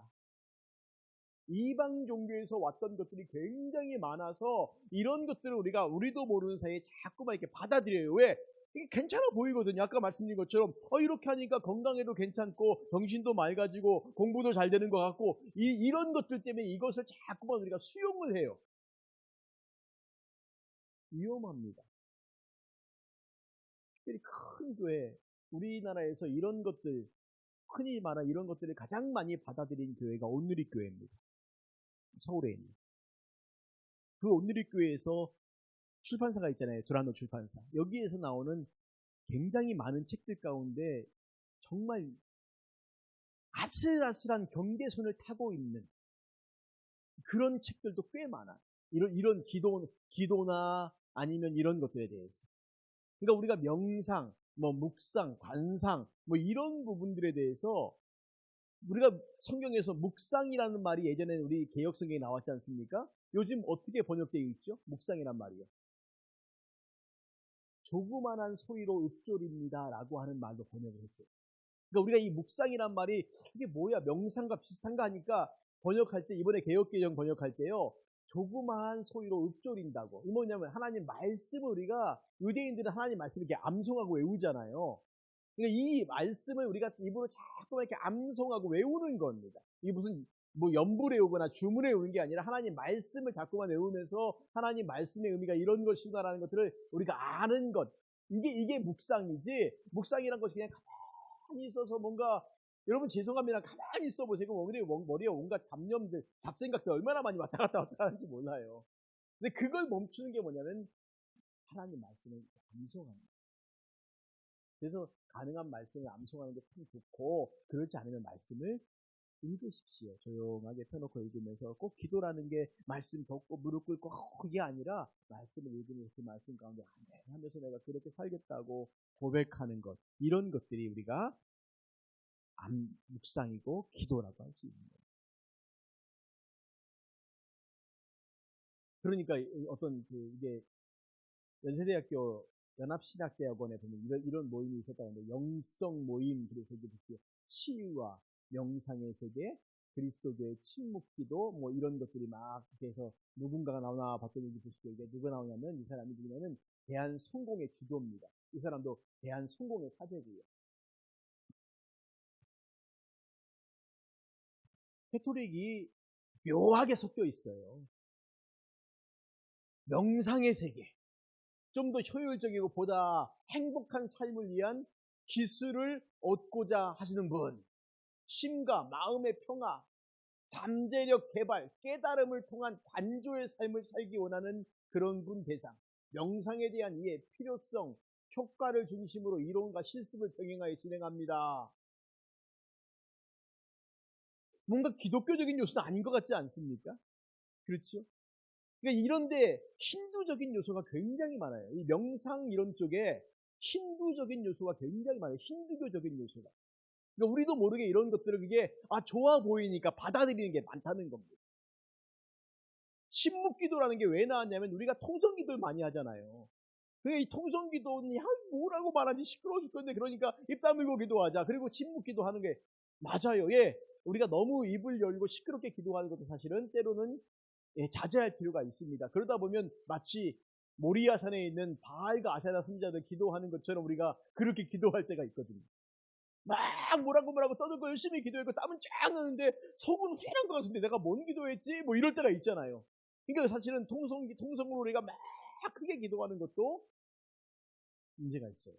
이방 종교에서 왔던 것들이 굉장히 많아서 이런 것들을 우리도 모르는 사이에 자꾸만 이렇게 받아들여요. 왜? 이게 괜찮아 보이거든요. 아까 말씀드린 것처럼 이렇게 하니까 건강에도 괜찮고 정신도 맑아지고 공부도 잘 되는 것 같고 이런 것들 때문에 이것을 자꾸만 우리가 수용을 해요. 위험합니다. 특별히 큰 교회, 우리나라에서 이런 것들, 흔히 말하는 이런 것들을 가장 많이 받아들인 교회가 온누리교회입니다. 서울에 있는. 그 온누리교회에서 출판사가 있잖아요. 두란노 출판사. 여기에서 나오는 굉장히 많은 책들 가운데 정말 아슬아슬한 경계선을 타고 있는 그런 책들도 꽤 많아. 이런 기도나 아니면 이런 것들에 대해서. 그러니까 우리가 명상, 묵상, 관상, 이런 부분들에 대해서 우리가 성경에서 묵상이라는 말이 예전에 우리 개역성경에 나왔지 않습니까? 요즘 어떻게 번역되어 있죠? 묵상이란 말이요. 조그만한 소리로 읊조립니다 라고 하는 말도 번역을 했어요. 그러니까 우리가 이 묵상이란 말이 이게 뭐야 명상과 비슷한가 하니까 번역할 때 이번에 개역개정 번역할 때요. 조그마한 소리로 읊조린다고. 이 뭐냐면 하나님 말씀을 우리가 유대인들은 하나님 말씀을 이렇게 암송하고 외우잖아요. 그러니까 이 말씀을 우리가 입으로 자꾸만 이렇게 암송하고 외우는 겁니다. 이게 무슨 연불 외우거나 주문 외우는 게 아니라 하나님 말씀을 자꾸만 외우면서 하나님 말씀의 의미가 이런 것이다라는 것들을 우리가 아는 것. 이게 묵상이지. 묵상이란 것이 그냥 가만히 있어서 뭔가 여러분 죄송합니다. 가만히 있어 보세요. 머리에 온갖 잡념들, 잡생각들 얼마나 많이 왔다 갔다 하는지 몰라요. 근데 그걸 멈추는 게 뭐냐면 하나님 말씀을 암송합니다. 그래서 가능한 말씀을 암송하는 게 참 좋고 그렇지 않으면 말씀을 읽으십시오. 조용하게 펴놓고 읽으면서 꼭 기도라는 게 말씀 덮고 무릎 꿇고 그게 아니라 말씀을 읽으면서 그 말씀 가운데 아멘 하면서 내가 그렇게 살겠다고 고백하는 것 이런 것들이 우리가 묵상이고 기도라고 할 수 있는 거예요. 그러니까 어떤 이게 연세대학교 연합신학대학원에 보면 이런 모임이 있었다는데, 영성 모임, 그래서 이제 치유와 명상의 세계, 그리스도교의 침묵기도, 뭐 이런 것들이 막 이렇게 해서 누군가가 나오나 봤더니 이게 누가 나오냐면, 이 사람이 누구냐면 대한성공의 주도입니다. 이 사람도 대한성공의 사제고요. 캐토릭이 묘하게 섞여 있어요. 명상의 세계, 좀 더 효율적이고 보다 행복한 삶을 위한 기술을 얻고자 하시는 분, 심과 마음의 평화, 잠재력 개발, 깨달음을 통한 관조의 삶을 살기 원하는 그런 분 대상, 명상에 대한 이해, 필요성, 효과를 중심으로 이론과 실습을 병행하여 진행합니다. 뭔가 기독교적인 요소는 아닌 것 같지 않습니까? 그렇죠? 그러니까 이런데 힌두적인 요소가 굉장히 많아요. 이 명상 이런 쪽에 힌두적인 요소가 굉장히 많아요. 힌두교적인 요소가. 그러니까 우리도 모르게 이런 것들을 그게 좋아 보이니까 받아들이는 게 많다는 겁니다. 침묵기도라는 게 왜 나왔냐면, 우리가 통성기도를 많이 하잖아요. 그러니까 이 통성기도는 뭐라고 말하지 시끄러워 죽겠는데, 그러니까 입 다물고 기도하자. 그리고 침묵기도 하는 게 맞아요. 예, 우리가 너무 입을 열고 시끄럽게 기도하는 것도 사실은 때로는 자제할 필요가 있습니다. 그러다 보면 마치 모리아산에 있는 바알과 아세라 선지자들 기도하는 것처럼 우리가 그렇게 기도할 때가 있거든요. 막 뭐라고 떠들고 열심히 기도했고 땀은 쫙 나는데 속은 후련한 것 같은데 내가 뭔 기도했지? 뭐 이럴 때가 있잖아요. 그러니까 사실은 통성으로 우리가 막 크게 기도하는 것도 문제가 있어요.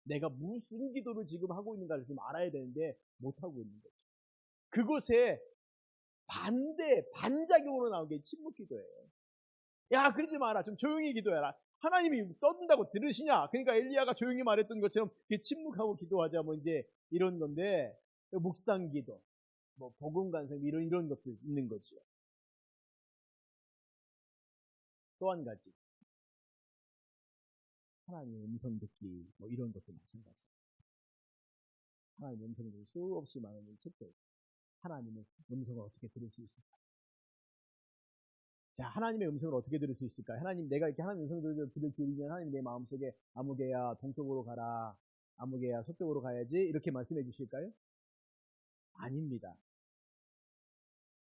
내가 무슨 기도를 지금 하고 있는가를 좀 알아야 되는데 못하고 있는 거죠. 그것에 반작용으로 나온 게 침묵 기도예요. 야, 그러지 마라. 좀 조용히 기도해라. 하나님이 떠든다고 들으시냐? 그러니까 엘리야가 조용히 말했던 것처럼 침묵하고 기도하자, 뭐 이제 이런 건데, 묵상 기도, 뭐 복음 간증 이런 것들 있는 거죠. 또 한 가지, 하나님의 음성 듣기, 뭐 이런 것도 마찬가지. 하나님의 음성을 듣기 수없이 많은 책들. 하나님의 음성을 어떻게 들을 수 있을까? 자, 하나님의 음성을 어떻게 들을 수 있을까? 하나님, 내가 이렇게 하나님의 음성을 들을 줄이면 하나님 내 마음속에 아무개야 동쪽으로 가라, 아무개야 서쪽으로 가야지, 이렇게 말씀해 주실까요? 아닙니다.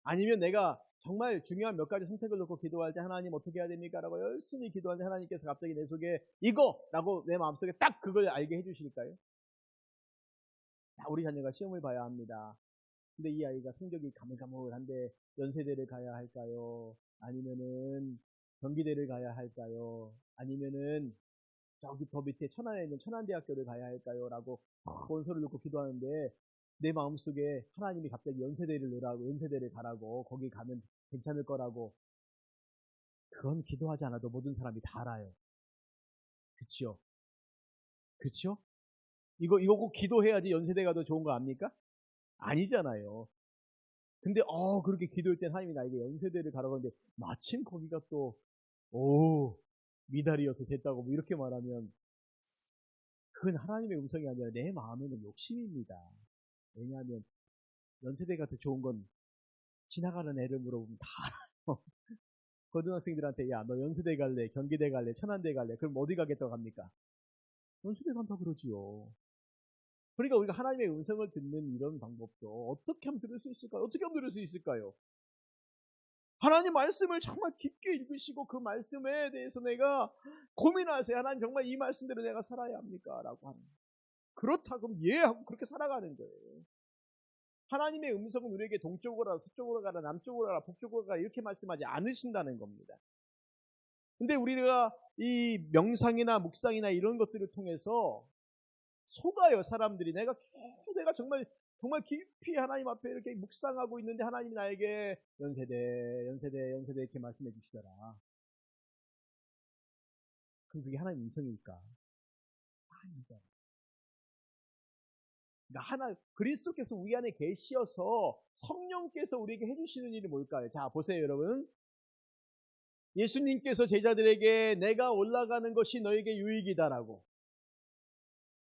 아니면 내가 정말 중요한 몇 가지 선택을 놓고 기도할 때 하나님 어떻게 해야 됩니까? 라고 열심히 기도할 때 하나님께서 갑자기 내 속에 이거라고 내 마음속에 딱 그걸 알게 해주실까요? 자, 우리 자녀가 시험을 봐야 합니다. 근데 이 아이가 성적이 가물가물한데 연세대를 가야 할까요? 아니면은 경기대를 가야 할까요? 아니면은 저기 더 밑에 천안에 있는 천안대학교를 가야 할까요? 라고 본소를 놓고 기도하는데 내 마음속에 하나님이 갑자기 연세대를 넣으라고, 연세대를 가라고, 거기 가면 괜찮을 거라고. 그건 기도하지 않아도 모든 사람이 다 알아요. 그치요? 그치요? 이거 꼭 기도해야지 연세대 가도 좋은 거 압니까? 아니잖아요. 근데 그렇게 기도할 땐 하나님이 나에게 연세대를 가라고 하는데 마침 거기가 또 미달이어서 됐다고 뭐 이렇게 말하면 그건 하나님의 음성이 아니라 내 마음에는 욕심입니다. 왜냐하면 연세대 가서 좋은 건 지나가는 애를 물어보면 다 알아요. 고등학생들한테 야, 너 연세대 갈래, 경기대 갈래, 천안대 갈래, 그럼 어디 가겠다고 합니까? 연세대 간다 그러지요. 그러니까 우리가 하나님의 음성을 듣는 이런 방법도 어떻게 하면 들을 수 있을까요? 어떻게 하면 들을 수 있을까요? 하나님 말씀을 정말 깊게 읽으시고 그 말씀에 대해서 내가 고민하세요. 하나님 정말 이 말씀대로 내가 살아야 합니까? 라고 하는. 그렇다 그럼 예 하고 그렇게 살아가는 거예요. 하나님의 음성은 우리에게 동쪽으로 가라, 서쪽으로 가라, 남쪽으로 가라, 북쪽으로 가라 이렇게 말씀하지 않으신다는 겁니다. 근데 우리가 이 명상이나 묵상이나 이런 것들을 통해서 속아요. 사람들이 내가 정말 깊이 하나님 앞에 이렇게 묵상하고 있는데 하나님이 나에게 연세대 이렇게 말씀해 주시더라. 그럼 그게 하나님의 음성일까? 아니잖아. 그러니까 그리스도께서 우리 안에 계시어서 성령께서 우리에게 해주시는 일이 뭘까요? 자, 보세요, 여러분. 예수님께서 제자들에게 내가 올라가는 것이 너에게 유익이다라고.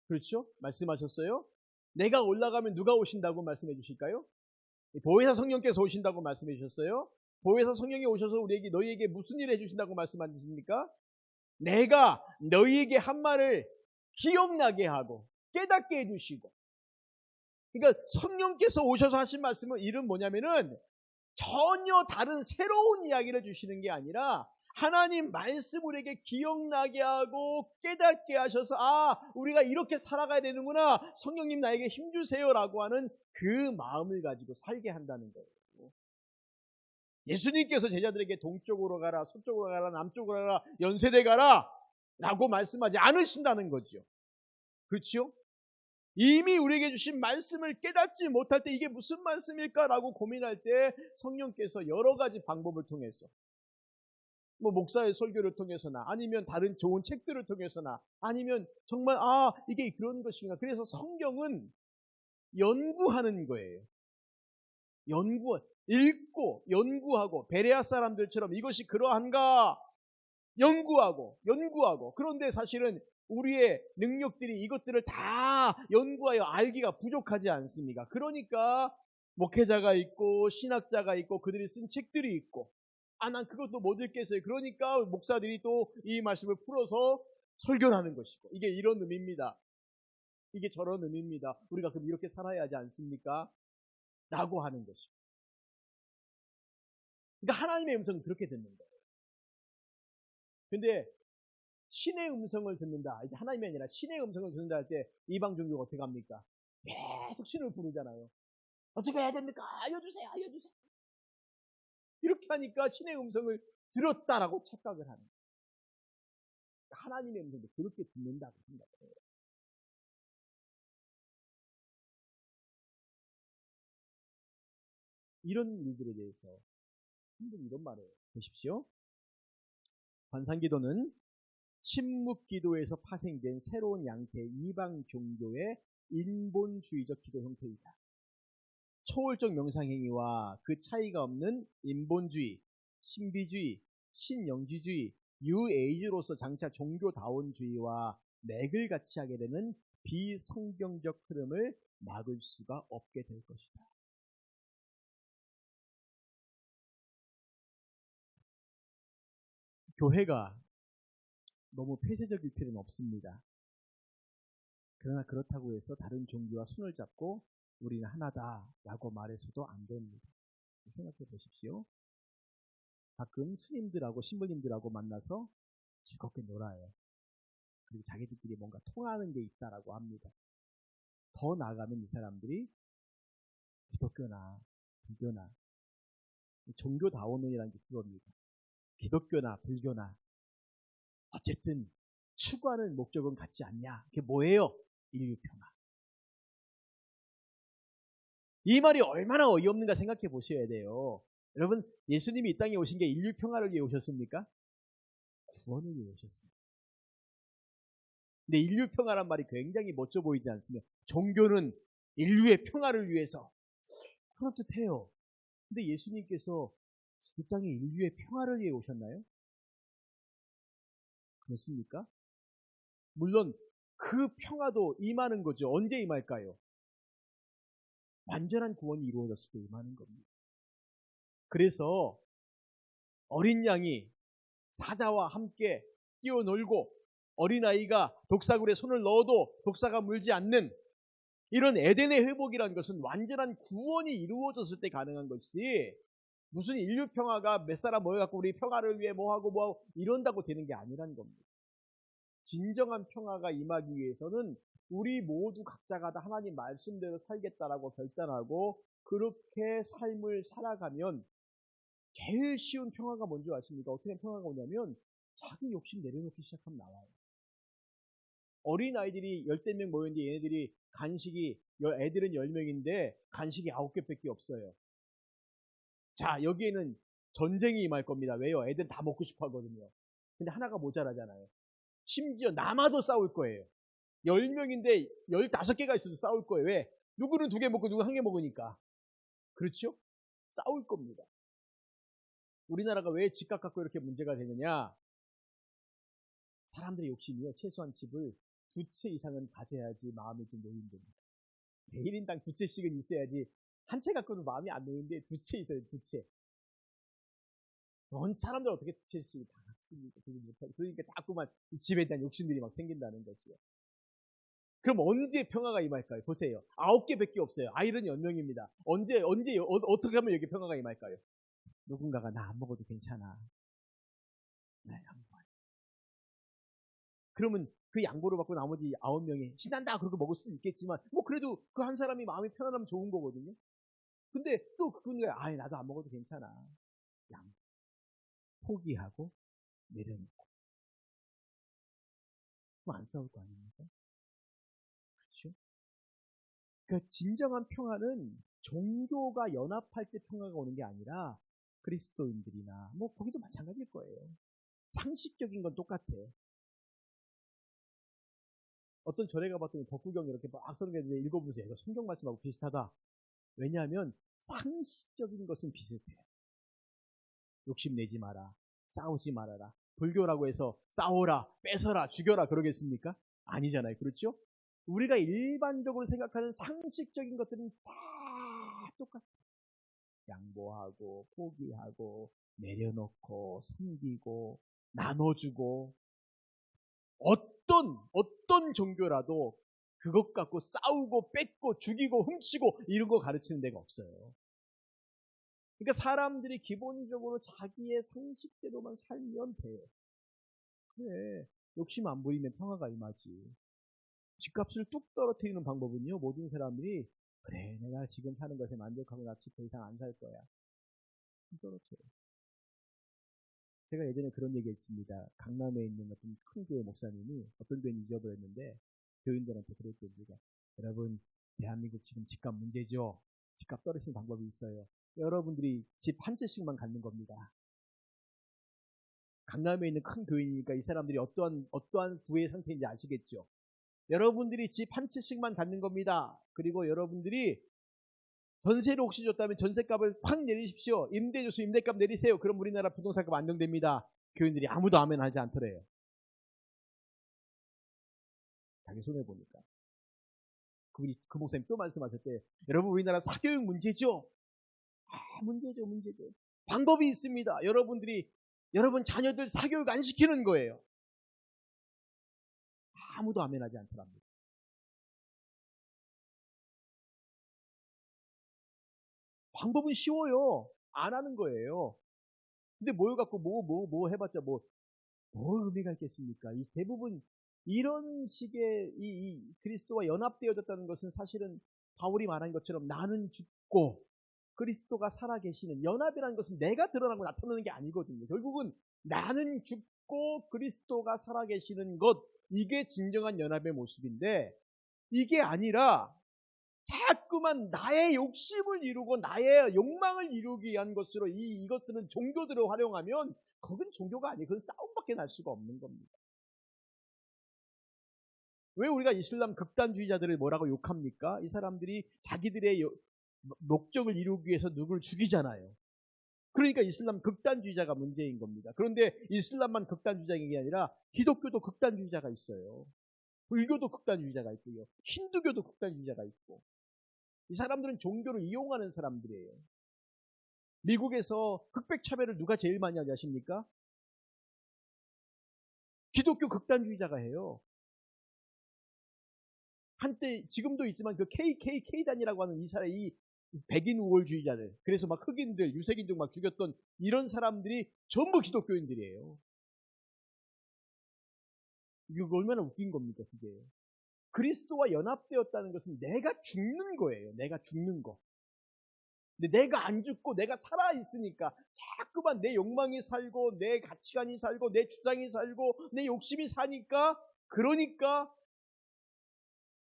그렇죠? 말씀하셨어요? 내가 올라가면 누가 오신다고 말씀해 주실까요? 보혜사 성령께서 오신다고 말씀해 주셨어요? 보혜사 성령이 오셔서 너희에게 무슨 일을 해주신다고 말씀하십니까? 내가 너희에게 한 말을 기억나게 하고 깨닫게 해주시고. 그러니까 성령께서 오셔서 하신 말씀은 이름 뭐냐면은 전혀 다른 새로운 이야기를 주시는 게 아니라 하나님 말씀 우리에게 기억나게 하고 깨닫게 하셔서 우리가 이렇게 살아가야 되는구나, 성령님 나에게 힘주세요라고 하는 그 마음을 가지고 살게 한다는 거예요. 예수님께서 제자들에게 동쪽으로 가라, 서쪽으로 가라, 남쪽으로 가라, 연세대 가라 라고 말씀하지 않으신다는 거죠. 그렇죠? 이미 우리에게 주신 말씀을 깨닫지 못할 때 이게 무슨 말씀일까라고 고민할 때 성령께서 여러 가지 방법을 통해서, 목사의 설교를 통해서나 아니면 다른 좋은 책들을 통해서나 아니면 정말 이게 그런 것이구나. 그래서 성경은 연구하는 거예요. 읽고 연구하고, 베레아 사람들처럼 이것이 그러한가 연구하고. 그런데 사실은 우리의 능력들이 이것들을 다 연구하여 알기가 부족하지 않습니까? 그러니까 목회자가 있고 신학자가 있고 그들이 쓴 책들이 있고, 난 그것도 못 읽겠어요. 그러니까 목사들이 또 이 말씀을 풀어서 설교를 하는 것이고, 이게 이런 의미입니다. 이게 저런 의미입니다. 우리가 그럼 이렇게 살아야 하지 않습니까? 라고 하는 것이고. 그러니까 하나님의 음성은 그렇게 듣는 거예요. 근데 신의 음성을 듣는다, 이제 하나님이 아니라 신의 음성을 듣는다 할 때 이방 종교가 어떻게 합니까? 계속 신을 부르잖아요. 어떻게 해야 됩니까? 알려주세요. 이렇게 하니까 신의 음성을 들었다라고 착각을 하는 거예요. 하나님의 음성도 그렇게 듣는다고 생각해요. 이런 일들에 대해서 한번 이런 말을 보십시오. 관상기도는 침묵기도에서 파생된 새로운 양태의 이방 종교의 인본주의적 기도 형태이다. 초월적 명상행위와 그 차이가 없는 인본주의, 신비주의, 신영지주의, 뉴에이지로서 장차 종교다원주의와 맥을 같이 하게 되는 비성경적 흐름을 막을 수가 없게 될 것이다. 교회가 너무 폐쇄적일 필요는 없습니다. 그러나 그렇다고 해서 다른 종교와 손을 잡고 우리는 하나다라고 말해서도 안 됩니다. 생각해 보십시오. 가끔 스님들하고 신부님들하고 만나서 즐겁게 놀아요. 그리고 자기들끼리 뭔가 통하는 게 있다라고 합니다. 더 나아가면 이 사람들이 기독교나 불교나, 종교다원론이라는 게 그겁니다. 기독교나 불교나 어쨌든 추구하는 목적은 같지 않냐? 그게 뭐예요? 인류평화. 이 말이 얼마나 어이없는가 생각해 보셔야 돼요. 여러분, 예수님이 이 땅에 오신 게 인류평화를 위해 오셨습니까? 구원을 위해 오셨습니다. 근데 인류평화란 말이 굉장히 멋져 보이지 않습니까? 종교는 인류의 평화를 위해서. 그렇듯해요. 근데 예수님께서 이 땅에 인류의 평화를 위해 오셨나요? 그렇습니까? 물론 그 평화도 임하는 거죠. 언제 임할까요? 완전한 구원이 이루어졌을 때 임하는 겁니다. 그래서 어린 양이 사자와 함께 뛰어놀고 어린아이가 독사굴에 손을 넣어도 독사가 물지 않는 이런 에덴의 회복이라는 것은 완전한 구원이 이루어졌을 때 가능한 것이지, 무슨 인류 평화가 몇 사람 모여갖고 우리 평화를 위해 뭐하고 이런다고 되는 게 아니라는 겁니다. 진정한 평화가 임하기 위해서는 우리 모두 각자가 다 하나님 말씀대로 살겠다라고 결단하고 그렇게 삶을 살아가면, 제일 쉬운 평화가 뭔지 아십니까? 어떻게 평화가 오냐면 자기 욕심 내려놓기 시작하면 나와요. 어린아이들이 10명 모였는데 얘네들이 간식이, 애들은 10명인데 간식이 9개밖에 없어요. 자, 여기에는 전쟁이 임할 겁니다. 왜요? 애들은 다 먹고 싶어 하거든요. 근데 하나가 모자라잖아요. 심지어 남아도 싸울 거예요. 10명인데 15개가 있어도 싸울 거예요. 왜? 누구는 2개 먹고 누구 1개 먹으니까. 그렇죠? 싸울 겁니다. 우리나라가 왜 집값 갖고 이렇게 문제가 되느냐? 사람들의 욕심이요, 최소한 집을 2채 이상은 가져야지 마음이 좀 놓인답니다. 1인당 2채씩은 있어야지, 한 채 갖고는 마음이 안 놓이는데 2채 있어요, 2채. 사람들 어떻게 특채시 다 갖습니까? 그러니까 자꾸만 이 집에 대한 욕심들이 막 생긴다는 거죠. 그럼 언제 평화가 임할까요? 보세요. 9개밖에 없어요. 아이는 10명입니다. 어떻게 하면 여기 평화가 임할까요? 누군가가 나 안 먹어도 괜찮아. 나 양보해. 그러면 그 양보를 받고 나머지 9명이 신난다 그렇게 먹을 수도 있겠지만 뭐 그래도 그 한 사람이 마음이 편안하면 좋은 거거든요. 근데 또 그분이 나도 안 먹어도 괜찮아. 양보. 포기하고 내려놓고. 그럼 안 싸울 거 아닙니까? 그렇죠? 그러니까 진정한 평화는 종교가 연합할 때 평화가 오는 게 아니라 그리스도인들이나 뭐 거기도 마찬가지일 거예요. 상식적인 건 똑같아요. 어떤 절에 가봤더니 덕구경 이렇게 막 써는 게 있는데 읽어보세요. 이거 성경 말씀하고 비슷하다. 왜냐하면 상식적인 것은 비슷해요. 욕심내지 마라. 싸우지 말아라. 불교라고 해서 싸워라, 뺏어라, 죽여라 그러겠습니까? 아니잖아요. 그렇죠? 우리가 일반적으로 생각하는 상식적인 것들은 다 똑같아요. 양보하고 포기하고 내려놓고 섬기고 나눠주고 어떤 종교라도 그것 갖고 싸우고 뺏고 죽이고 훔치고 이런 거 가르치는 데가 없어요. 그러니까 사람들이 기본적으로 자기의 상식대로만 살면 돼요. 그래, 욕심 안 부리면 평화가 임하지. 집값을 뚝 떨어뜨리는 방법은요, 모든 사람들이 그래, 내가 지금 사는 것에 만족하고 나 집 더 이상 안 살 거야. 떨어져요. 제가 예전에 그런 얘기 했습니다. 강남에 있는 어떤 큰 교회 목사님이 어떤 교회는 잊어버렸는데 교인들한테 그랬대요. 여러분, 대한민국 지금 집값 문제죠. 집값 떨어지는 방법이 있어요. 여러분들이 집 한 채씩만 갖는 겁니다. 강남에 있는 큰 교회니까 이 사람들이 어떠한 부의 상태인지 아시겠죠. 여러분들이 집 한 채씩만 갖는 겁니다. 그리고 여러분들이 전세를 혹시 줬다면 전세값을 확 내리십시오. 임대 줘서 임대값 내리세요. 그럼 우리나라 부동산값 안정됩니다. 교인들이 아무도 아멘 하지 않더래요. 자기 손해 보니까. 그 목사님 또 말씀하셨대. 여러분, 우리나라 사교육 문제죠? 문제죠. 방법이 있습니다. 여러분 자녀들 사교육 안 시키는 거예요. 아무도 아멘 하지 않더랍니다. 방법은 쉬워요. 안 하는 거예요. 근데 뭘 갖고 뭐 해봤자 뭐 의미가 있겠습니까? 대부분 이런 식의 이 그리스도와 연합되어졌다는 것은 사실은 바울이 말한 것처럼 나는 죽고 그리스도가 살아계시는 연합이라는 것은 내가 드러나고 나타나는 게 아니거든요. 결국은 나는 죽고 그리스도가 살아계시는 것, 이게 진정한 연합의 모습인데 이게 아니라 자꾸만 나의 욕심을 이루고 나의 욕망을 이루기 위한 것으로 이것들은 종교들을 활용하면 그건 종교가 아니에요. 그건 싸움밖에 날 수가 없는 겁니다. 왜 우리가 이슬람 극단주의자들을 뭐라고 욕합니까? 이 사람들이 자기들의 목적을 이루기 위해서 누구를 죽이잖아요. 그러니까 이슬람 극단주의자가 문제인 겁니다. 그런데 이슬람만 극단주의자인 게 아니라 기독교도 극단주의자가 있어요. 불교도 극단주의자가 있고요. 힌두교도 극단주의자가 있고. 이 사람들은 종교를 이용하는 사람들이에요. 미국에서 흑백 차별을 누가 제일 많이 하지 아십니까? 기독교 극단주의자가 해요. 한때 지금도 있지만 그 KKK단이라고 하는 이 백인 우월주의자들, 그래서 막 흑인들, 유색인종 막 죽였던 이런 사람들이 전부 기독교인들이에요. 이거 얼마나 웃긴 겁니까, 그게. 그리스도와 연합되었다는 것은 내가 죽는 거예요. 내가 죽는 거. 근데 내가 안 죽고 내가 살아있으니까 자꾸만 내 욕망이 살고 내 가치관이 살고 내 주장이 살고 내 욕심이 사니까, 그러니까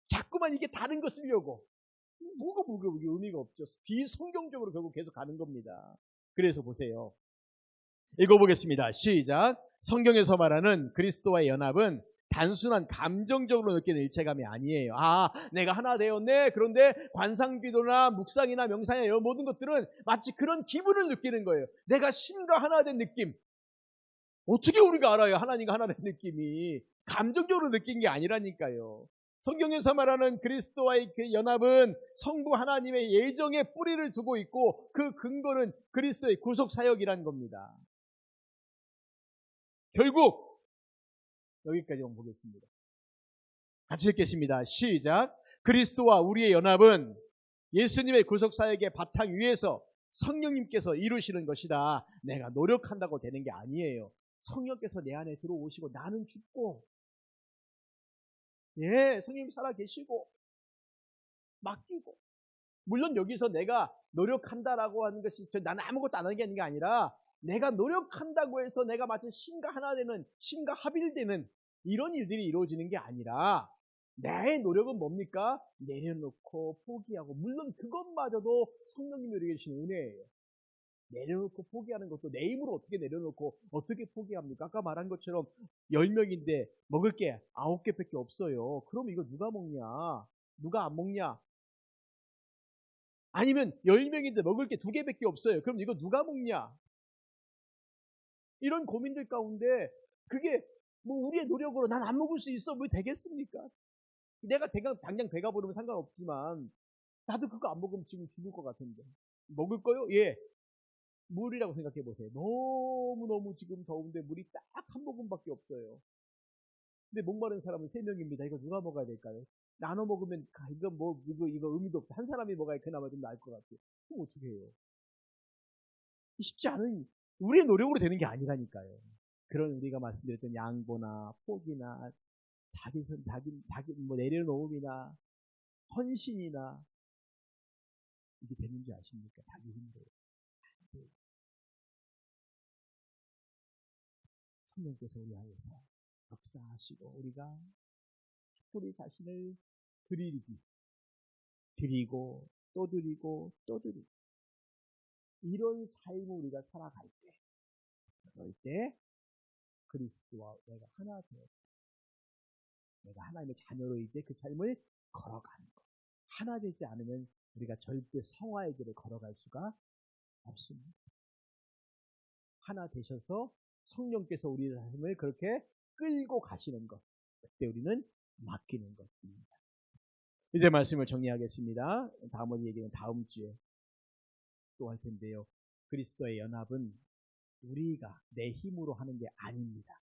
자꾸만 이게 다른 거 쓰려고. 뭐가 의미가 없죠. 비성경적으로 결국 계속 가는 겁니다. 그래서 보세요. 읽어보겠습니다. 시작. 성경에서 말하는 그리스도와의 연합은 단순한 감정적으로 느끼는 일체감이 아니에요. 내가 하나 되었네. 그런데 관상기도나 묵상이나 명상이나 이런 모든 것들은 마치 그런 기분을 느끼는 거예요. 내가 신과 하나 된 느낌. 어떻게 우리가 알아요? 하나님과 하나 된 느낌이. 감정적으로 느낀 게 아니라니까요. 성경에서 말하는 그리스도와의 그 연합은 성부 하나님의 예정에 뿌리를 두고 있고 그 근거는 그리스도의 구속 사역이라는 겁니다. 결국 여기까지만 보겠습니다. 같이 읽겠습니다. 시작. 그리스도와 우리의 연합은 예수님의 구속사역의 바탕 위에서 성령님께서 이루시는 것이다. 내가 노력한다고 되는 게 아니에요. 성령께서 내 안에 들어오시고 나는 죽고, 성령님이 살아계시고 맡기고, 물론 여기서 내가 노력한다라고 하는 것이 나는 아무것도 안 하는 게 아니라 내가 노력한다고 해서 내가 마치 신과 하나 되는, 신과 합일되는 이런 일들이 이루어지는 게 아니라 나의 노력은 뭡니까? 내려놓고 포기하고, 물론 그것마저도 성령님이 우리에게 주신 은혜예요. 내려놓고 포기하는 것도 내 힘으로 어떻게 내려놓고 어떻게 포기합니까? 아까 말한 것처럼 10명인데 먹을 게 9개밖에 없어요. 그럼 이거 누가 먹냐? 누가 안 먹냐? 아니면 10명인데 먹을 게 2개밖에 없어요. 그럼 이거 누가 먹냐? 이런 고민들 가운데 그게 뭐 우리의 노력으로 난 안 먹을 수 있어 뭐 되겠습니까? 내가 당장 배가 부르면 상관없지만 나도 그거 안 먹으면 지금 죽을 것 같은데 먹을 거요? 예. 물이라고 생각해 보세요. 너무너무 지금 더운데 물이 딱 한 모금밖에 없어요. 근데 목마른 사람은 3명입니다. 이거 누가 먹어야 될까요? 나눠 먹으면 이거 의미도 없어. 한 사람이 먹어야 그나마 좀 나을 것 같아요. 그럼 어떻게 해요? 쉽지 않은, 우리의 노력으로 되는 게 아니라니까요. 그런 우리가 말씀드렸던 양보나 포기나 자기 내려놓음이나 헌신이나 이게 되는지 아십니까? 자기 힘으로. 성령께서 우리 안에서 역사하시고 우리가 우리 자신을 드리고 또 드리고 또 드리고 이런 삶을 우리가 살아갈 때, 그럴 때 그리스도와 내가 하나 되었다. 내가 하나님의 자녀로 이제 그 삶을 걸어가는 것. 하나 되지 않으면 우리가 절대 성화의 길을 걸어갈 수가 없습니다. 하나 되셔서 성령께서 우리의 삶을 그렇게 끌고 가시는 것. 그때 우리는 맡기는 것입니다. 이제 말씀을 정리하겠습니다. 다음 얘기는 다음 주에 또 할 텐데요. 그리스도의 연합은 우리가 내 힘으로 하는 게 아닙니다.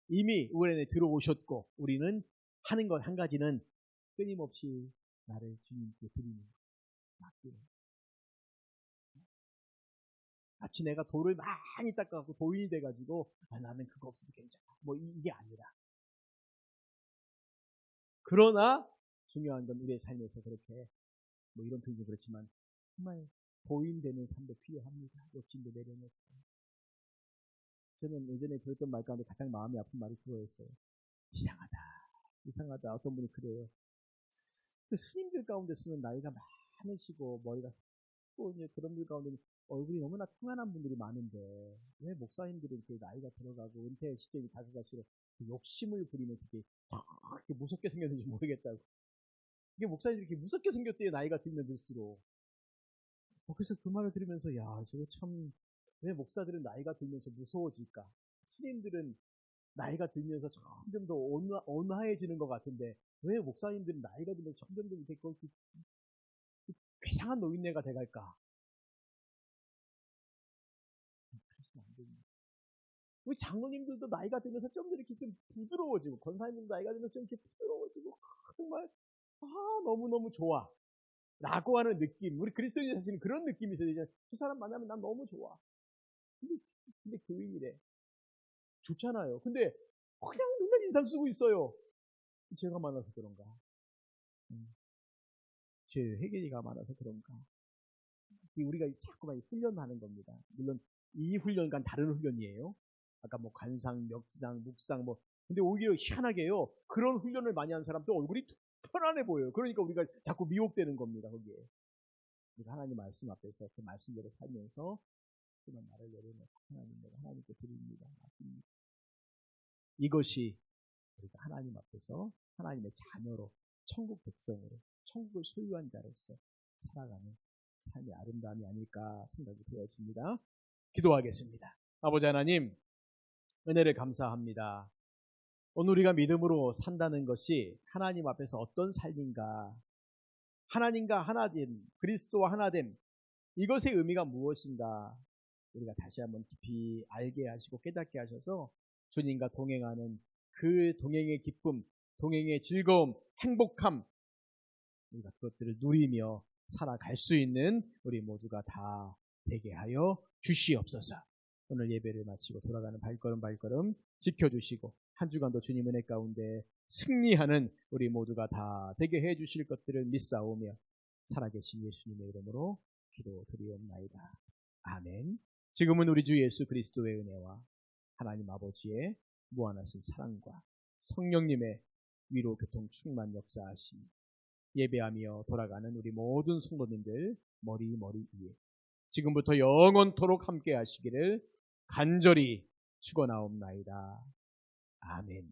이미 우리 안에 들어오셨고 우리는 하는 것 한 가지는 끊임없이 나를 주님께 드리는 것, 맡기는 것. 마치 내가 돌을 많이 닦아갖고 도인이 돼가지고 나는 그거 없어도 괜찮아. 뭐 이게 아니라. 그러나 중요한 건 우리의 삶에서 그렇게 뭐 이런 표현이 그렇지만 정말 도인되는 삶도 필요합니다. 욕심도 내려놓고. 저는 예전에 들었던 말 가운데 가장 마음이 아픈 말이 그거였어요. 이상하다. 어떤 분이 그래요. 그 스님들 가운데 쓰는 나이가 많으시고 머리가 또 그런 분 가운데 얼굴이 너무나 평안한 분들이 많은데 왜 목사님들은 이렇게 나이가 들어가고 은퇴 시점이 다가갈수록 욕심을 부리면서 이렇게 무섭게 생겼는지 모르겠다고. 이게 목사님들이 이렇게 무섭게 생겼대요. 나이가 들면 들수록. 그래서 그 말을 들으면서 저거 참 왜 목사들은 나이가 들면서 무서워질까? 스님들은 나이가 들면서 점점 더 온화해지는 것 같은데 왜 목사님들은 나이가 들면서 점점 더 이렇게 괴상한 노인네가 돼갈까? 그러시면 안 됩니다. 우리 장로님들도 나이가 들면서 좀 더 이렇게 좀 부드러워지고, 권사님들도 나이가 들면서 좀 이렇게 부드러워지고, 정말 너무너무 좋아 라고 하는 느낌. 우리 그리스도인이 사실은 그런 느낌이 있어요. 그 사람 만나면 난 너무 좋아. 근데 교인이래. 좋잖아요. 근데 그냥 맨날 인상 쓰고 있어요. 죄가 많아서 그런가? 죄 회개가 많아서 그런가? 우리가 자꾸만 훈련하는 겁니다. 물론 이 훈련과는 다른 훈련이에요. 아까 뭐 관상, 멱상, 묵상 근데 오히려 희한하게요. 그런 훈련을 많이 한 사람도 얼굴이 편안해 보여요. 그러니까 우리가 자꾸 미혹되는 겁니다. 거기에. 우리가 하나님 말씀 앞에서 그 말씀대로 살면서 그만 나를 내려놓고 하나님께 드립니다. 이것이 우리가 하나님 앞에서 하나님의 자녀로 천국 백성으로 천국을 소유한 자로서 살아가는 삶의 아름다움이 아닐까 생각이 되어집니다. 기도하겠습니다. 아버지 하나님, 은혜를 감사합니다. 오늘 우리가 믿음으로 산다는 것이 하나님 앞에서 어떤 삶인가, 하나님과 하나됨, 그리스도와 하나됨, 이것의 의미가 무엇인가, 우리가 다시 한번 깊이 알게 하시고 깨닫게 하셔서 주님과 동행하는 그 동행의 기쁨, 동행의 즐거움, 행복함, 우리가 그것들을 누리며 살아갈 수 있는 우리 모두가 다 되게 하여 주시옵소서. 오늘 예배를 마치고 돌아가는 발걸음 지켜주시고 한 주간도 주님 은혜 가운데 승리하는 우리 모두가 다 되게 해 주실 것들을 믿사오며 살아계신 예수님의 이름으로 기도드리옵나이다. 아멘. 지금은 우리 주 예수 그리스도의 은혜와 하나님 아버지의 무한하신 사랑과 성령님의 위로 교통 충만 역사하심, 예배하며 돌아가는 우리 모든 성도님들 머리 위에 지금부터 영원토록 함께 하시기를 간절히 축원하옵나이다. 아멘.